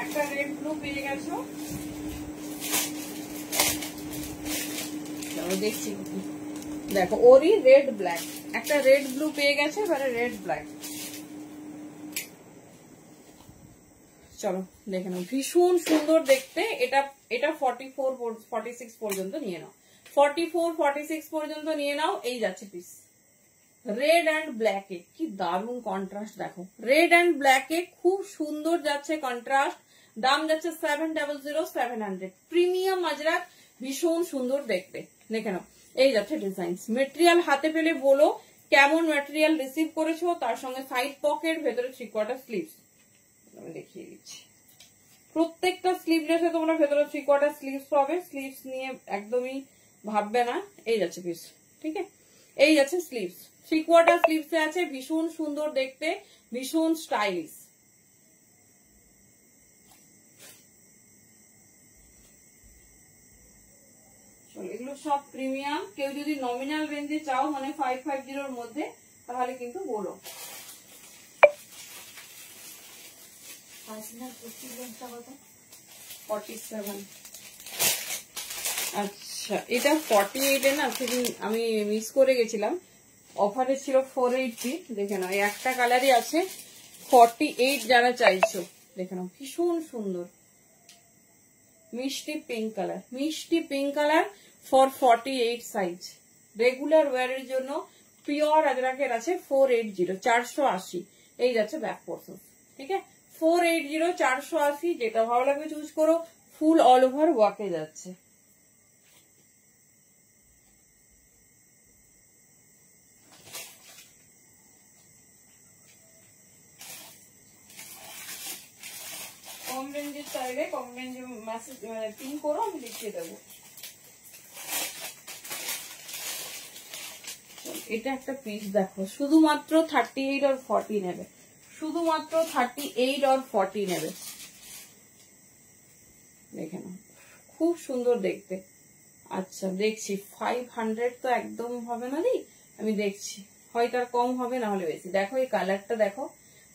একটা রেড ব্লু পেয়ে গেছো, দেখছি দেখো, ওরই রেড ব্ল্যাক। একটা রেড ব্লু পেয়ে গেছে, এবারে রেড ব্ল্যাক। চলো দেখে নাও, ভীষণ সুন্দর দেখতে। এটা 46 পর্যন্ত নিয়ে নাও। 44, 46 পর্যন্ত নিয়ে নাও। এই যাচ্ছে পিস রেড অ্যান্ড ব্ল্যাকে, কি দারুণ কন্ট্রাস্ট দেখো। রেড অ্যান্ড ব্ল্যাকে খুব সুন্দর যাচ্ছে কন্ট্রাস্ট। দাম যাচ্ছে 700, 700। প্রিমিয়াম আজরাক, ভীষণ সুন্দর দেখতে। দেখে নাও, এই যাচ্ছে ডিজাইন। মেটেরিয়াল হাতে পেলে বলো কেমন মেটেরিয়াল রিসিভ করেছো। তার সঙ্গে সাইড পকেট, ভেতরে 3/4 স্লিভস। আমি দেখিয়ে দিচ্ছি, প্রত্যেকটা স্লিভলেসে তোমরা ভেতরে 3/4 স্লিভস পাবে। স্লিভস নিয়ে একদমই ভাববে না। এই যাচ্ছে পিস, ঠিক আছে। এই যাচ্ছে স্লিভস, 3/4 স্লিভসে আছে। ভীষণ সুন্দর দেখতে, ভীষণ স্টাইলিশ। এগুলো সব প্রিমিয়াম। কেউ যদি নমিনাল রেঞ্জে চাও, মানে 550 মধ্যে, তাহলে কিন্তু বলো। আচ্ছা, এটা 48 এ না, সেদিন আমি মিস করে গেছিলাম। অফারে ছিল 480। দেখে নাও, একটা কালারই আছে 48 যারা চাইছো। দেখে নাও, ভীষণ সুন্দর মিষ্টি পিঙ্ক কালার। মিষ্টি pink colour for 48 size. Regular ওয়ারের জন্য পিওর আজরাকের আছে 480, 480। এই যাচ্ছে ব্যাক পোর্শন, ঠিক আছে। 480, 480, যেটা ভালো লাগবে চুজ করো। ফুল অল ওভার ওয়ার্কে যাচ্ছে। কম রেঞ্জের চাইলে কম রেঞ্জে মেসেজ পিং করো, আমি লিখিয়ে দেবো। এটা একটা পিস দেখো, শুধুমাত্র 38 আর 40 নেবে। শুধুমাত্র 38 আর 40 নেবে। দেখে নাও, খুব সুন্দর দেখতে। আচ্ছা দেখছি, 500 তো একদম হবে না রে, আমি দেখছি, হয়তো আর কম হবে, না হলে বেশি। দেখো এই কালারটা দেখো।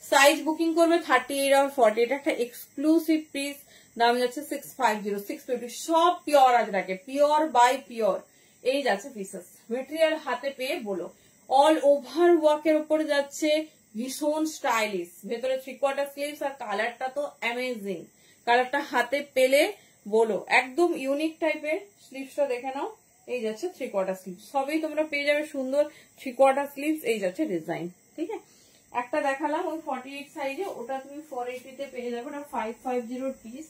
সাইজ বুকিং করবে 38 আর 40। এটা একটা এক্সক্লুসিভ পিস। দাম যাচ্ছে 650, 650। সব পিওর আজরাকে, পিওর বাই পিওর। এই যাচ্ছে পিসেস। মেটেরিয়াল হাতে পেয়ে বলো। অল ওভার ওয়ার্কের উপরে যাচ্ছে, ভীষণ স্টাইলিশ। ভেতরে 3/4 স্লিভস, আর কালারটা তো অ্যামেজিং। কালারটা হাতে পেলে বলো, একদম ইউনিক টাইপের। স্লিভসটা দেখে নাও। এই যাচ্ছে 3/4 স্লিভস। সবই তোমরা পেয়ে যাবে সুন্দর 3/4 স্লিভস। এই যাচ্ছে ডিজাইন, ঠিক আছে। একটা দেখালাম ওই 48 সাইজে, ওটা তুমি 480 তে পেয়ে যাবে। ওটা 550 পিস।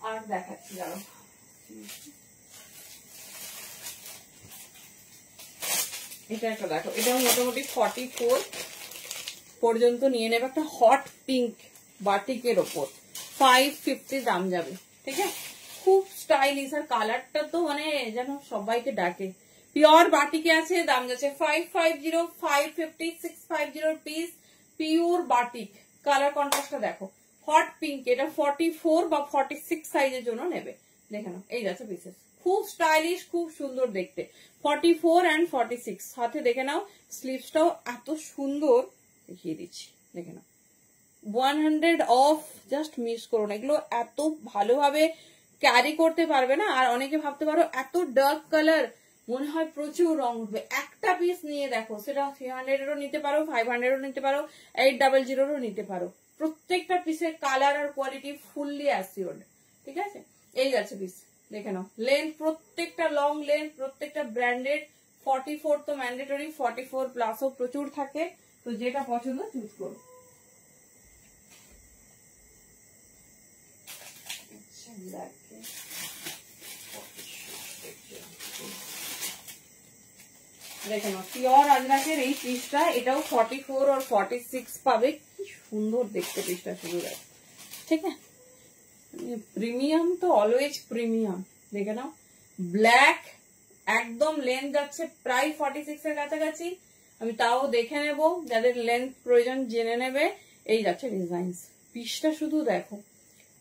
আর দেখাচ্ছি যাও, এটা একটা দেখো। এটা মোটামুটি 44 পর্যন্ত নিয়ে নেবে। একটা হট পিঙ্ক বাটিকের ওপর 550 দাম যাবে, ঠিক আছে। খুব স্টাইলিশ, আর কালারটা তো মানে যেন সবাইকে ডাকে। পিওর বাটিকে আছে, দাম যাচ্ছে 550, 550, 650 পিস। পিওর বাটিক, কালার কন্ট্রাস্টটা দেখো, হট পিঙ্ক, এটা 44 বা 46 সাইজের জন্য নেবে। দেখে নাও, এই যাচ্ছে পিসেস, খুব স্টাইলিশ, খুব সুন্দর দেখতে। 44 and 46 সাথে দেখে নাও স্লিভসটাও এত সুন্দর, দেখিয়ে দিচ্ছি, দেখে নাও 100 অফ, জাস্ট মিস করো না, এগুলো এত ভালোভাবে ক্যারি করতে পারবে না। আর অনেকে ভাবতে পারো এত ডার্ক কালার, মনে হয় প্রচুর রং উঠবে, একটা পিস নিয়ে দেখো, সেটা 300-এরও নিতে পারো, 500-এরও নিতে পারো, 800-এরও নিতে পারো, প্রত্যেকটা পিসের কালার আর কোয়ালিটি ফুললি অ্যাসিওর্ড, ঠিক আছে। এই যাচ্ছে পিস, দেখে নাও লেন্থ, প্রত্যেকটা লং লেন্থ, প্রত্যেকটা ব্র্যান্ডেড। 44 তো ম্যান্ডেটরি, 44 প্লাসও প্রচুর থাকে, তো যেটা পছন্দ চুজ করো। দেখে নাও পিওর আজরাকের এই পিসটা, এটাও 44 আর 46 পাবে, কি সুন্দর দেখতে পিসটা, শুরু দেখো, ঠিক আছে। প্রিমিয়াম তো অলওয়েজ প্রিমিয়াম, দেখে নাও ব্ল্যাক, একদম লেন্থ যাচ্ছে প্রায় 46 এর কাছাকাছি, আমি তাও দেখে নেব, যাদের লেন্থ প্রয়োজন জেনে নেবে। এই যাচ্ছে ডিজাইন, পিসটা শুধু দেখো,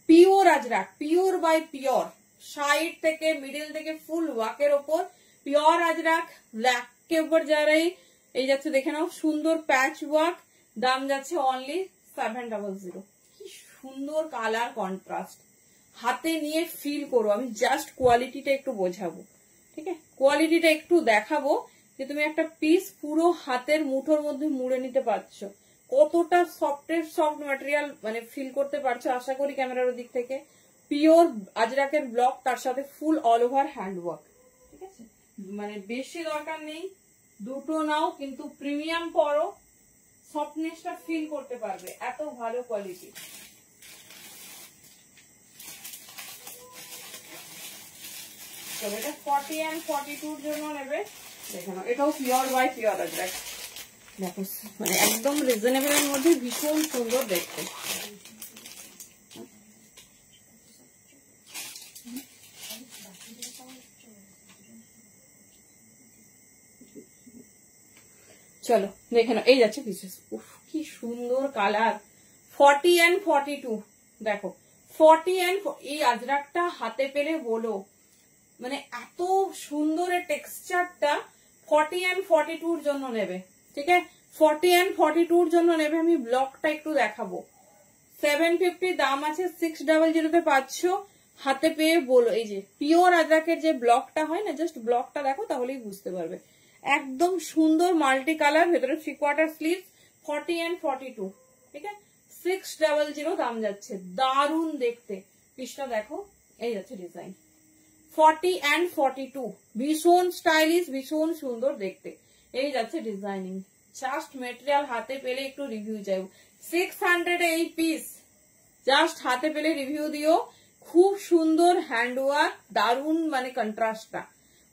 pure ajrak, pure by pure, side থেকে মিডিল থেকে ফুল ওয়ার্কের ওপর পিওর আজরাক, ব্ল্যাক के ऊपर जा रही। এই যাচ্ছে, দেখে নাও সুন্দর প্যাচ ওয়ার্ক, দাম যাচ্ছে অনলি 700। কি সুন্দর কালার কন্ট্রাস্ট, হাতে নিয়ে ফিল করো, আমি জাস্ট কোয়ালিটিটা একটু বোঝাবো, ঠিক আছে, কোয়ালিটিটা একটু দেখাবো, যে তুমি একটা পিস পুরো হাতের মুঠোর মধ্যে মুড়ে নিতে পারছো, কতটা সফটের সফট ম্যাটেরিয়াল মানে ফিল করতে পারছো আশা করি ক্যামেরার দিক থেকে। পিওর আজরাকের ব্লক, তার সাথে ফুল অল ওভার হ্যান্ড ওয়ার্ক, ঠিক আছে, মানে বেশি দরকার নেই, দুটো নাও কিন্তু প্রিমিয়াম পরো, সফটনেসটা ফিল করতে পারবে, এত ভালো কোয়ালিটি। তবে এটা 40 and 42 জন্য নেবে, দেখে নাও এটাও পিওর বাই পিওর আজরাক, দেখো মানে একদম রিজনেবল এর মধ্যে ভীষণ সুন্দর দেখতে। চলো দেখে নাও, এই যাচ্ছে পিসেস, উফ কি সুন্দর কালার, 40 and 42, দেখো 40 and এই আজরাকটা হাতে পেলে বলো, মানে এত সুন্দর এর টেক্সচারটা, 40 and 42 জন্য নেবে, ঠিক আছে, 40 and 42 জন্য নেবে। আমি ব্লকটা একটু দেখাবো, 750 দাম আছে, 600 তে পাচ্ছ, হাতে পেয়ে বলো। এই যে পিওর আজরাকের যে ব্লকটা হয় না, জাস্ট ব্লকটা দেখো তাহলেই বুঝতে পারবে, একদম সুন্দর মাল্টি কালার, ভেতরে 3/4 স্লিভ, 40 and 42, ঠিক আছে, 600 দাম যাচ্ছে, দারুণ দেখতে পিসটা দেখো। এই যাচ্ছে ডিজাইন, 40 and 42, ভীষণ স্টাইলিশ, ভীষণ সুন্দর দেখতে। এই যাচ্ছে ডিজাইনিং, জাস্ট মেটেরিয়াল হাতে পেলে একটু রিভিউ চাইব, 600 এই পিস, জাস্ট হাতে পেলে রিভিউ দিও, খুব সুন্দর হ্যান্ড ওয়ার্ক, দারুণ মানে কন্ট্রাস্টটা।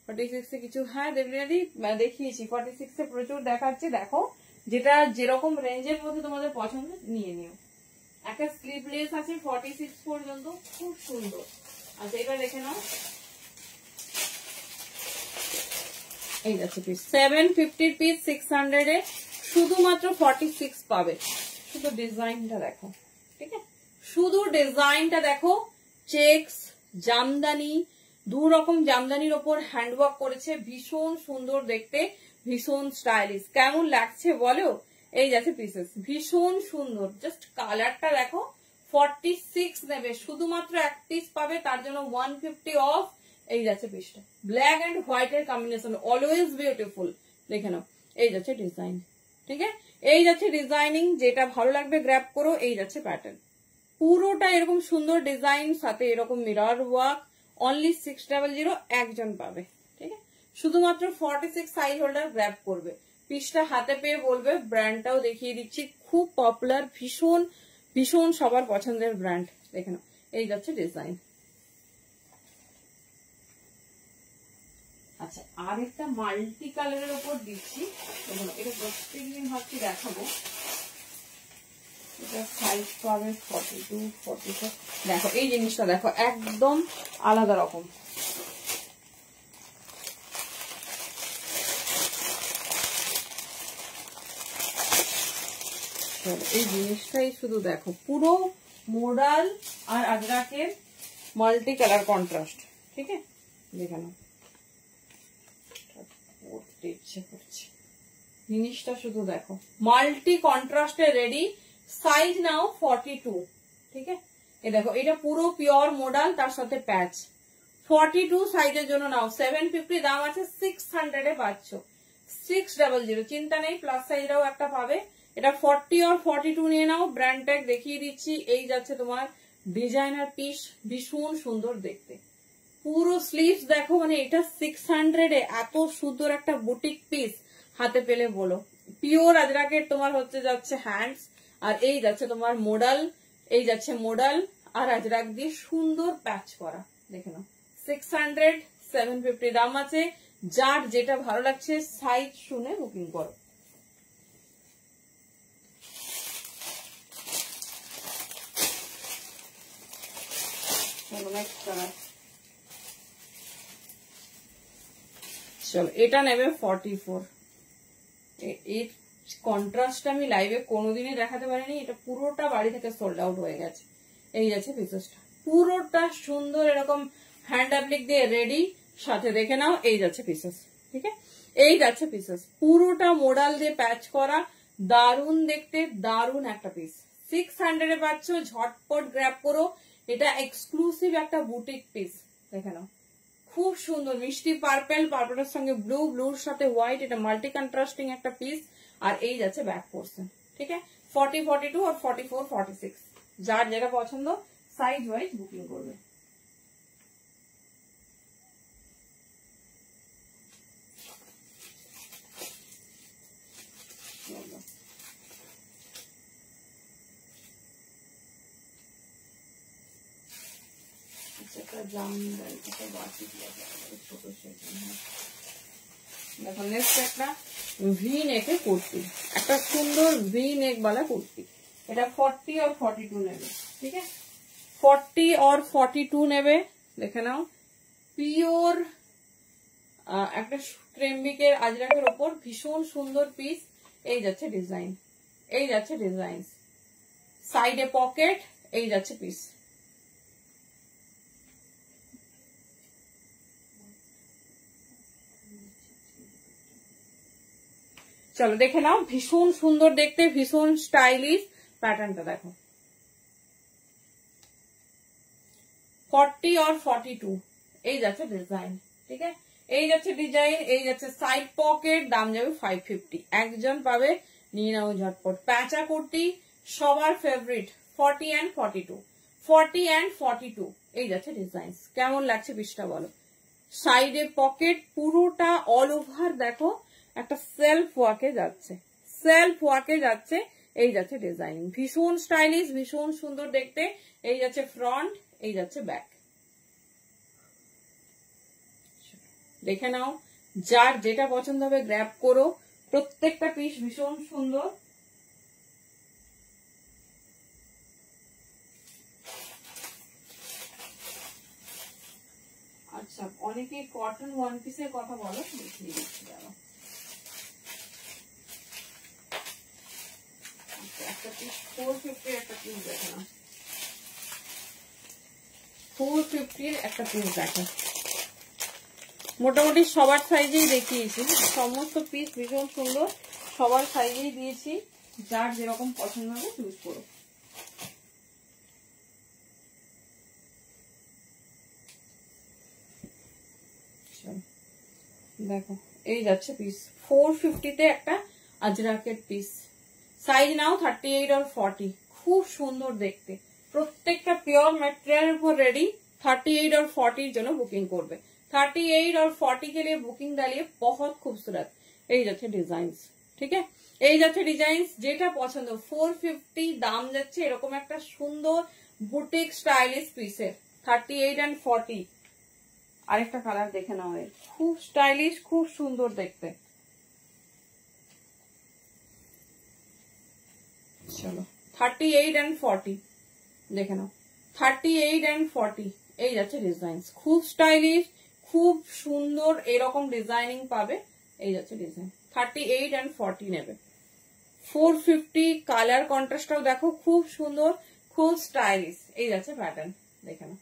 46 এ কিছু, হ্যাঁ ডেফিনেটলি দেখিয়েছি, 46 এ প্রচুর দেখাচ্ছে, দেখো যেটা যেরকম রেঞ্জের মধ্যে তোমাদের পছন্দ নিয়ে নিও। একটা স্লিভলেস আছে 46 পর্যন্ত, খুব সুন্দর। আচ্ছা এবার দেখে নাও, এই যাচ্ছে পিস, 750 পিস, 600 এ শুধুমাত্র 46 পাবে। শুধু ডিজাইনটা দেখো, ঠিক আছে, শুধু ডিজাইনটা দেখো, চেকস জামদানি, দু রকম জামদানির ওপর হ্যান্ডওয়ার্ক করেছে, ভীষণ সুন্দর দেখতে, ভীষণ স্টাইলিশ, কেমন লাগছে বলো। এই যাচ্ছে পিসেস, ভীষণ সুন্দর, জাস্ট কালারটা দেখো, 46 নেবে, শুধুমাত্র এক পিস পাবে, তার জন্য 150 অফ। এই যাচ্ছে পিসটা, ব্ল্যাক এন্ড হোয়াইট এর কম্বিনেশন, অলওয়েজ বিউটিফুল, দেখে নাও। এই যাচ্ছে ডিজাইন, ঠিক আছে, এই যাচ্ছে ডিজাইনিং, যেটা ভালো লাগবে গ্র্যাব করো। এই যাচ্ছে প্যাটার্ন, পুরোটা এরকম সুন্দর ডিজাইন, সাথে এরকম মিরর ওয়ার্ক, অনলি 600 একজন পাবে, ঠিক আছে, শুধুমাত্র 46 সাইজ হোল্ডার গ্র্যাব করবে। পিসটা হাতে পেয়ে বলবে, ব্র্যান্ডটাও দেখিয়ে দিচ্ছি, খুব পপুলার, ভীষণ ভীষণ সবার পছন্দের ব্র্যান্ড, দেখে নাও। এই যাচ্ছে ডিজাইন। আচ্ছা আরেকটা মাল্টি কালারের উপর দিচ্ছি, এটা প্রত্যেকদিন ভাবছি দেখাবো, এটা সাইজ পাবে 42, 44, দেখো এই জিনিসটা দেখো, একদম আলাদা রকম, এই জিনিসটাই শুধু দেখো, পুরো মোডাল আর আজরাকের মাল্টি কালার কন্ট্রাস্ট। ঠিক আছে, দেখে নাও, পড়তে ইচ্ছে করছে। জিনিসটা শুধু দেখো, মাল্টি কন্ট্রাস্টে রেডি, সাইজ নাও 42। ঠিক আছে, এই দেখো, এটা পুরো পিওর মোডাল, তার সাথে প্যাচ। 42 সাইজের জন্য নাও, 750 দাম আছে, 600 এ পাচ্ছ। 600, চিন্তা নেই, প্লাস সাইজরাও একটা পাবে। এটা 40 আর 42 নিয়ে নাও। ব্র্যান্ড ট্যাগ দেখিয়ে দিচ্ছি। এই যাচ্ছে তোমার ডিজাইনার পিস, ভীষণ সুন্দর দেখতে। পুরো স্লিভস দেখো, মানে এটা 600 এ এত সুন্দর একটা বুটিক পিস হাতে পেলে বলো। পিওর আজরাকের তোমার হচ্ছে যাচ্ছে হ্যান্ডস, আর এই যাচ্ছে তোমার মোডাল, এই যাচ্ছে মোডাল আর আজরাক দিয়ে সুন্দর প্যাচ করা। দেখে নাও, 600, 750 দাম আছে। যার যেটা ভালো লাগছে সাইজ শুনে বুকিং করো। চলো, এটা নেবে 44। এর কন্ট্রাস্ট আমি লাইভে কোনোদিনই দেখাতে পারিনি। এটা পুরোটা বাড়ি থেকে সোল্ড আউট হয়ে গেছে। এই আছে পিসেসটা, পুরোটা সুন্দর এরকম হ্যান্ড অ্যাপ্লিক দিয়ে রেডি। সাথে দেখে নাও, এই যাচ্ছে পিসেস। ঠিক আছে, এই যাচ্ছে পিসেস, পুরোটা মোডাল দিয়ে প্যাচ করা, দারুন দেখতে, দারুন একটা পিস। 600 এ পাচ্ছ, ঝটপট গ্র্যাব করো। এটা এক্সক্লুসিভ একটা বুটিক পিস। দেখে নাও, খুব সুন্দর মিষ্টি পার্পেল, পার্পেলের সঙ্গে ব্লু, ব্লুর সাথে হোয়াইট। এটা মাল্টি কন্ট্রাস্টিং একটা পিস। আর এই যাচ্ছে ব্যাক পোর্শন। ঠিক আছে, 40, 42 আর 44, 46, যার যেটা পছন্দ সাইজ ওয়াইজ বুকিং করবে। দেখো, নেক্সট একটা ভি নেকে কুর্তি, একটা সুন্দর ভি নেক वाला কুর্তি। এটা 40 আর 42 নেবে। ঠিক আছে, 40 আর 42 নেবে। দেখে নাও, পিওর একটা ক্রেমবিকের আজরাকের উপর ভীষণ সুন্দর পিস। এই যাচ্ছে ডিজাইন, এই যাচ্ছে ডিজাইন, সাইডে পকেট, এই যাচ্ছে পিস। চলো দেখে নাও, ভীষণ সুন্দর দেখতে, ভীষণ স্টাইলিশ। প্যাটার্নটা দেখো, 40 আর 42, এই যাচ্ছে ডিজাইন। ঠিক আছে, এই যাচ্ছে ডিজাইন, এই যাচ্ছে সাইড পকেট। দাম যাবে 550। একজন পাবে, নিয়ে নাও ঝটপট। প্যাঁচা কুর্তি সবার ফেভারিট, 40 and 42, 40 and 42, এই যাচ্ছে ডিজাইন। কেমন লাগছে পিসটা বলো। সাইডে পকেট, পুরোটা অল ওভার দেখো একটা সেলফ ওয়ার্কে যাচ্ছে, সেলফ ওয়ার্কে যাচ্ছে। এই যাচ্ছে ডিজাইনিং, ভীষণ স্টাইলিশ, ভীষণ সুন্দর দেখতে। এই যাচ্ছে ফ্রন্ট, এই যাচ্ছে ব্যাক। দেখে নাও, যার যেটা পছন্দ হবে গ্র্যাব করো। প্রত্যেকটা পিস ভীষণ সুন্দর। আচ্ছা, অনেকে কটন ওয়ান পিসের কথা বলো, দেখিয়ে দিচ্ছি দাঁড়াও। একটা পিস 450 একটা পিস দেখো না, 450 একটা পিস দেখো। মোটামুটি সবার সাইজেই দেখিয়েছি, সমস্ত পিস ভীষণ সুন্দর, সবার সাইজেই দিয়েছি। যার যেরকম পছন্দ হবে চুজ করো। দেখো, এই যাচ্ছে পিস 450 একটা আজরাকের পিস। সাইজ নাও 38 আর 40, খুব সুন্দর দেখতে। প্রত্যেকটা পিওর ম্যাটেরিয়ালের উপর রেডি। 38 और 40 জন্য বুকিং করবে। 38 और 40 के लिए बुकिंग डालिए। बहुत खूबसूरत এই যাচ্ছে ডিজাইন। ঠিক আছে, এই যাচ্ছে ডিজাইন, যেটা পছন্দ। 450 দাম যাচ্ছে এরকম একটা সুন্দর বুটিক স্টাইলিশ পিসের। 38 and 40। আরেকটা কালার দেখে নাও, এর খুব স্টাইলিশ, খুব সুন্দর দেখতে। চলো, 38 and 40 দেখে নাও। 38 and 40 এই যাচ্ছে ডিজাইন, খুব স্টাইলিশ, খুব সুন্দর এরকম ডিজাইনিং পাবে। এই যাচ্ছে ডিজাইন, 38 and 40 নেবে। 450 কালার কন্ট্রাস্টটাও দেখো খুব সুন্দর, খুব স্টাইলিশ। এই যাচ্ছে প্যাটার্ন, দেখে না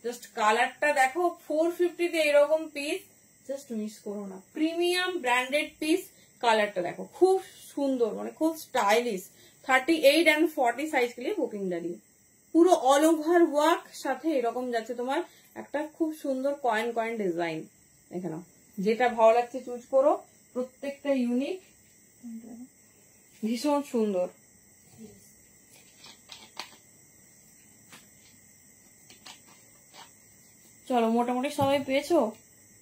জাস্ট কালারটা দেখো। 450 তে এরকম পিস জাস্ট মিস করো না, প্রিমিয়াম ব্র্যান্ডেড পিস। কালারটা দেখো খুব সুন্দর, মানে খুব স্টাইলিশ। 38 and 40 সাইজ के लिए বুকিং দাঁড়িয়ে পুরো অল ওভার ওয়ার্ক সাথে এরকম যাচ্ছে তোমার একটা খুব সুন্দর কয়েন কয়েন ডিজাইন। দেখে নাও, যেটা ভালো লাগছে চুজ করো, প্রত্যেকটা ইউনিক, ভীষণ সুন্দর। চলো মোটামুটি সবাই পেয়েছো,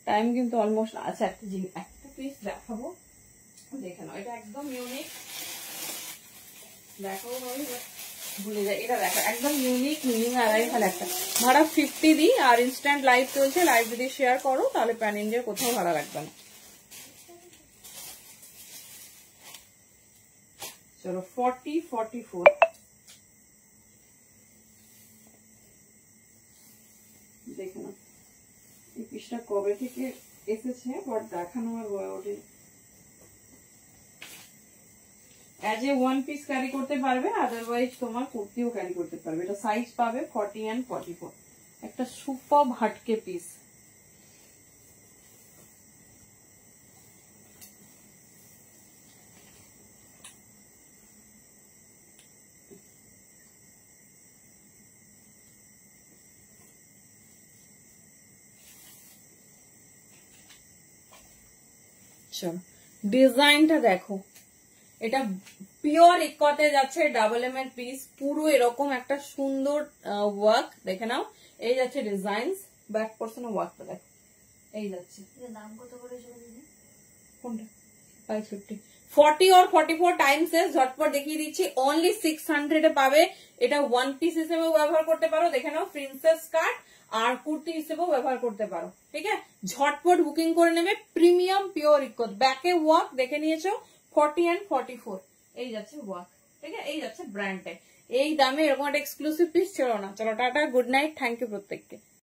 টাইম কিন্তু অলমোস্ট আছে। একটা পিস দেখাবো, দেখে নাও, এটা একদম ইউনিক। দেখো ভুলে যাই, এটা দেখো একদম ইউনিক নিউ অ্যারাইভাল একটা। ভাড়া 50 দিই, আর ইনস্ট্যান্ট লাইভ চলছে। লাইভ যদি শেয়ার করো তাহলে প্যান ইন্ডিয়ার কোথাও ভাড়া লাগবে না। চলো 40-44 দেখে নাও। এই পিসটা কবে থেকে এসেছে বাট দেখানো আর হয়ে ওঠে। As a one piece carry করতে পারবে, আদারওয়াইজ তোমার কুর্তিও ক্যারি করতে পারবে। এটা সাইজ পাবে 40 and 44। একটা সুপার হাটকে পিস। চলো ডিজাইনটা দেখো, এটা পিওর ইকতে যাচ্ছে, ডাবল এম এর পিস, পুরো এরকম একটা সুন্দর ওয়ার্ক। দেখে নাও, এই যাচ্ছে ডিজাইন, ব্যাক পোর্শন ওয়ার্কটা দেখো, এই যাচ্ছে। দাম কত করে চলে? কোনটা? 550। 40 और 44 টাইমস এ ঝটপট দেখিয়ে দিচ্ছি, অনলি 600 এ পাবে। এটা ওয়ান পিস হিসেবেও ব্যবহার করতে পারো, দেখে নাও, প্রিন্সেস কাট আর কুর্তি হিসেবেও ব্যবহার করতে পারো। ঠিক আছে, ঝটপট বুকিং করে নেবে। প্রিমিয়াম পিওর ইকত, ব্যাকে ওয়ার্ক দেখে নিয়েছো, 40 and 44 এই যাচ্ছে ওয়ার্ক। ঠিক আছে, এই যাচ্ছে ব্র্যান্ডে। এই দামে এরকম একটা এক্সক্লুসিভ পিস ছিল না। চলো tata, good night, thank you প্রত্যেককে।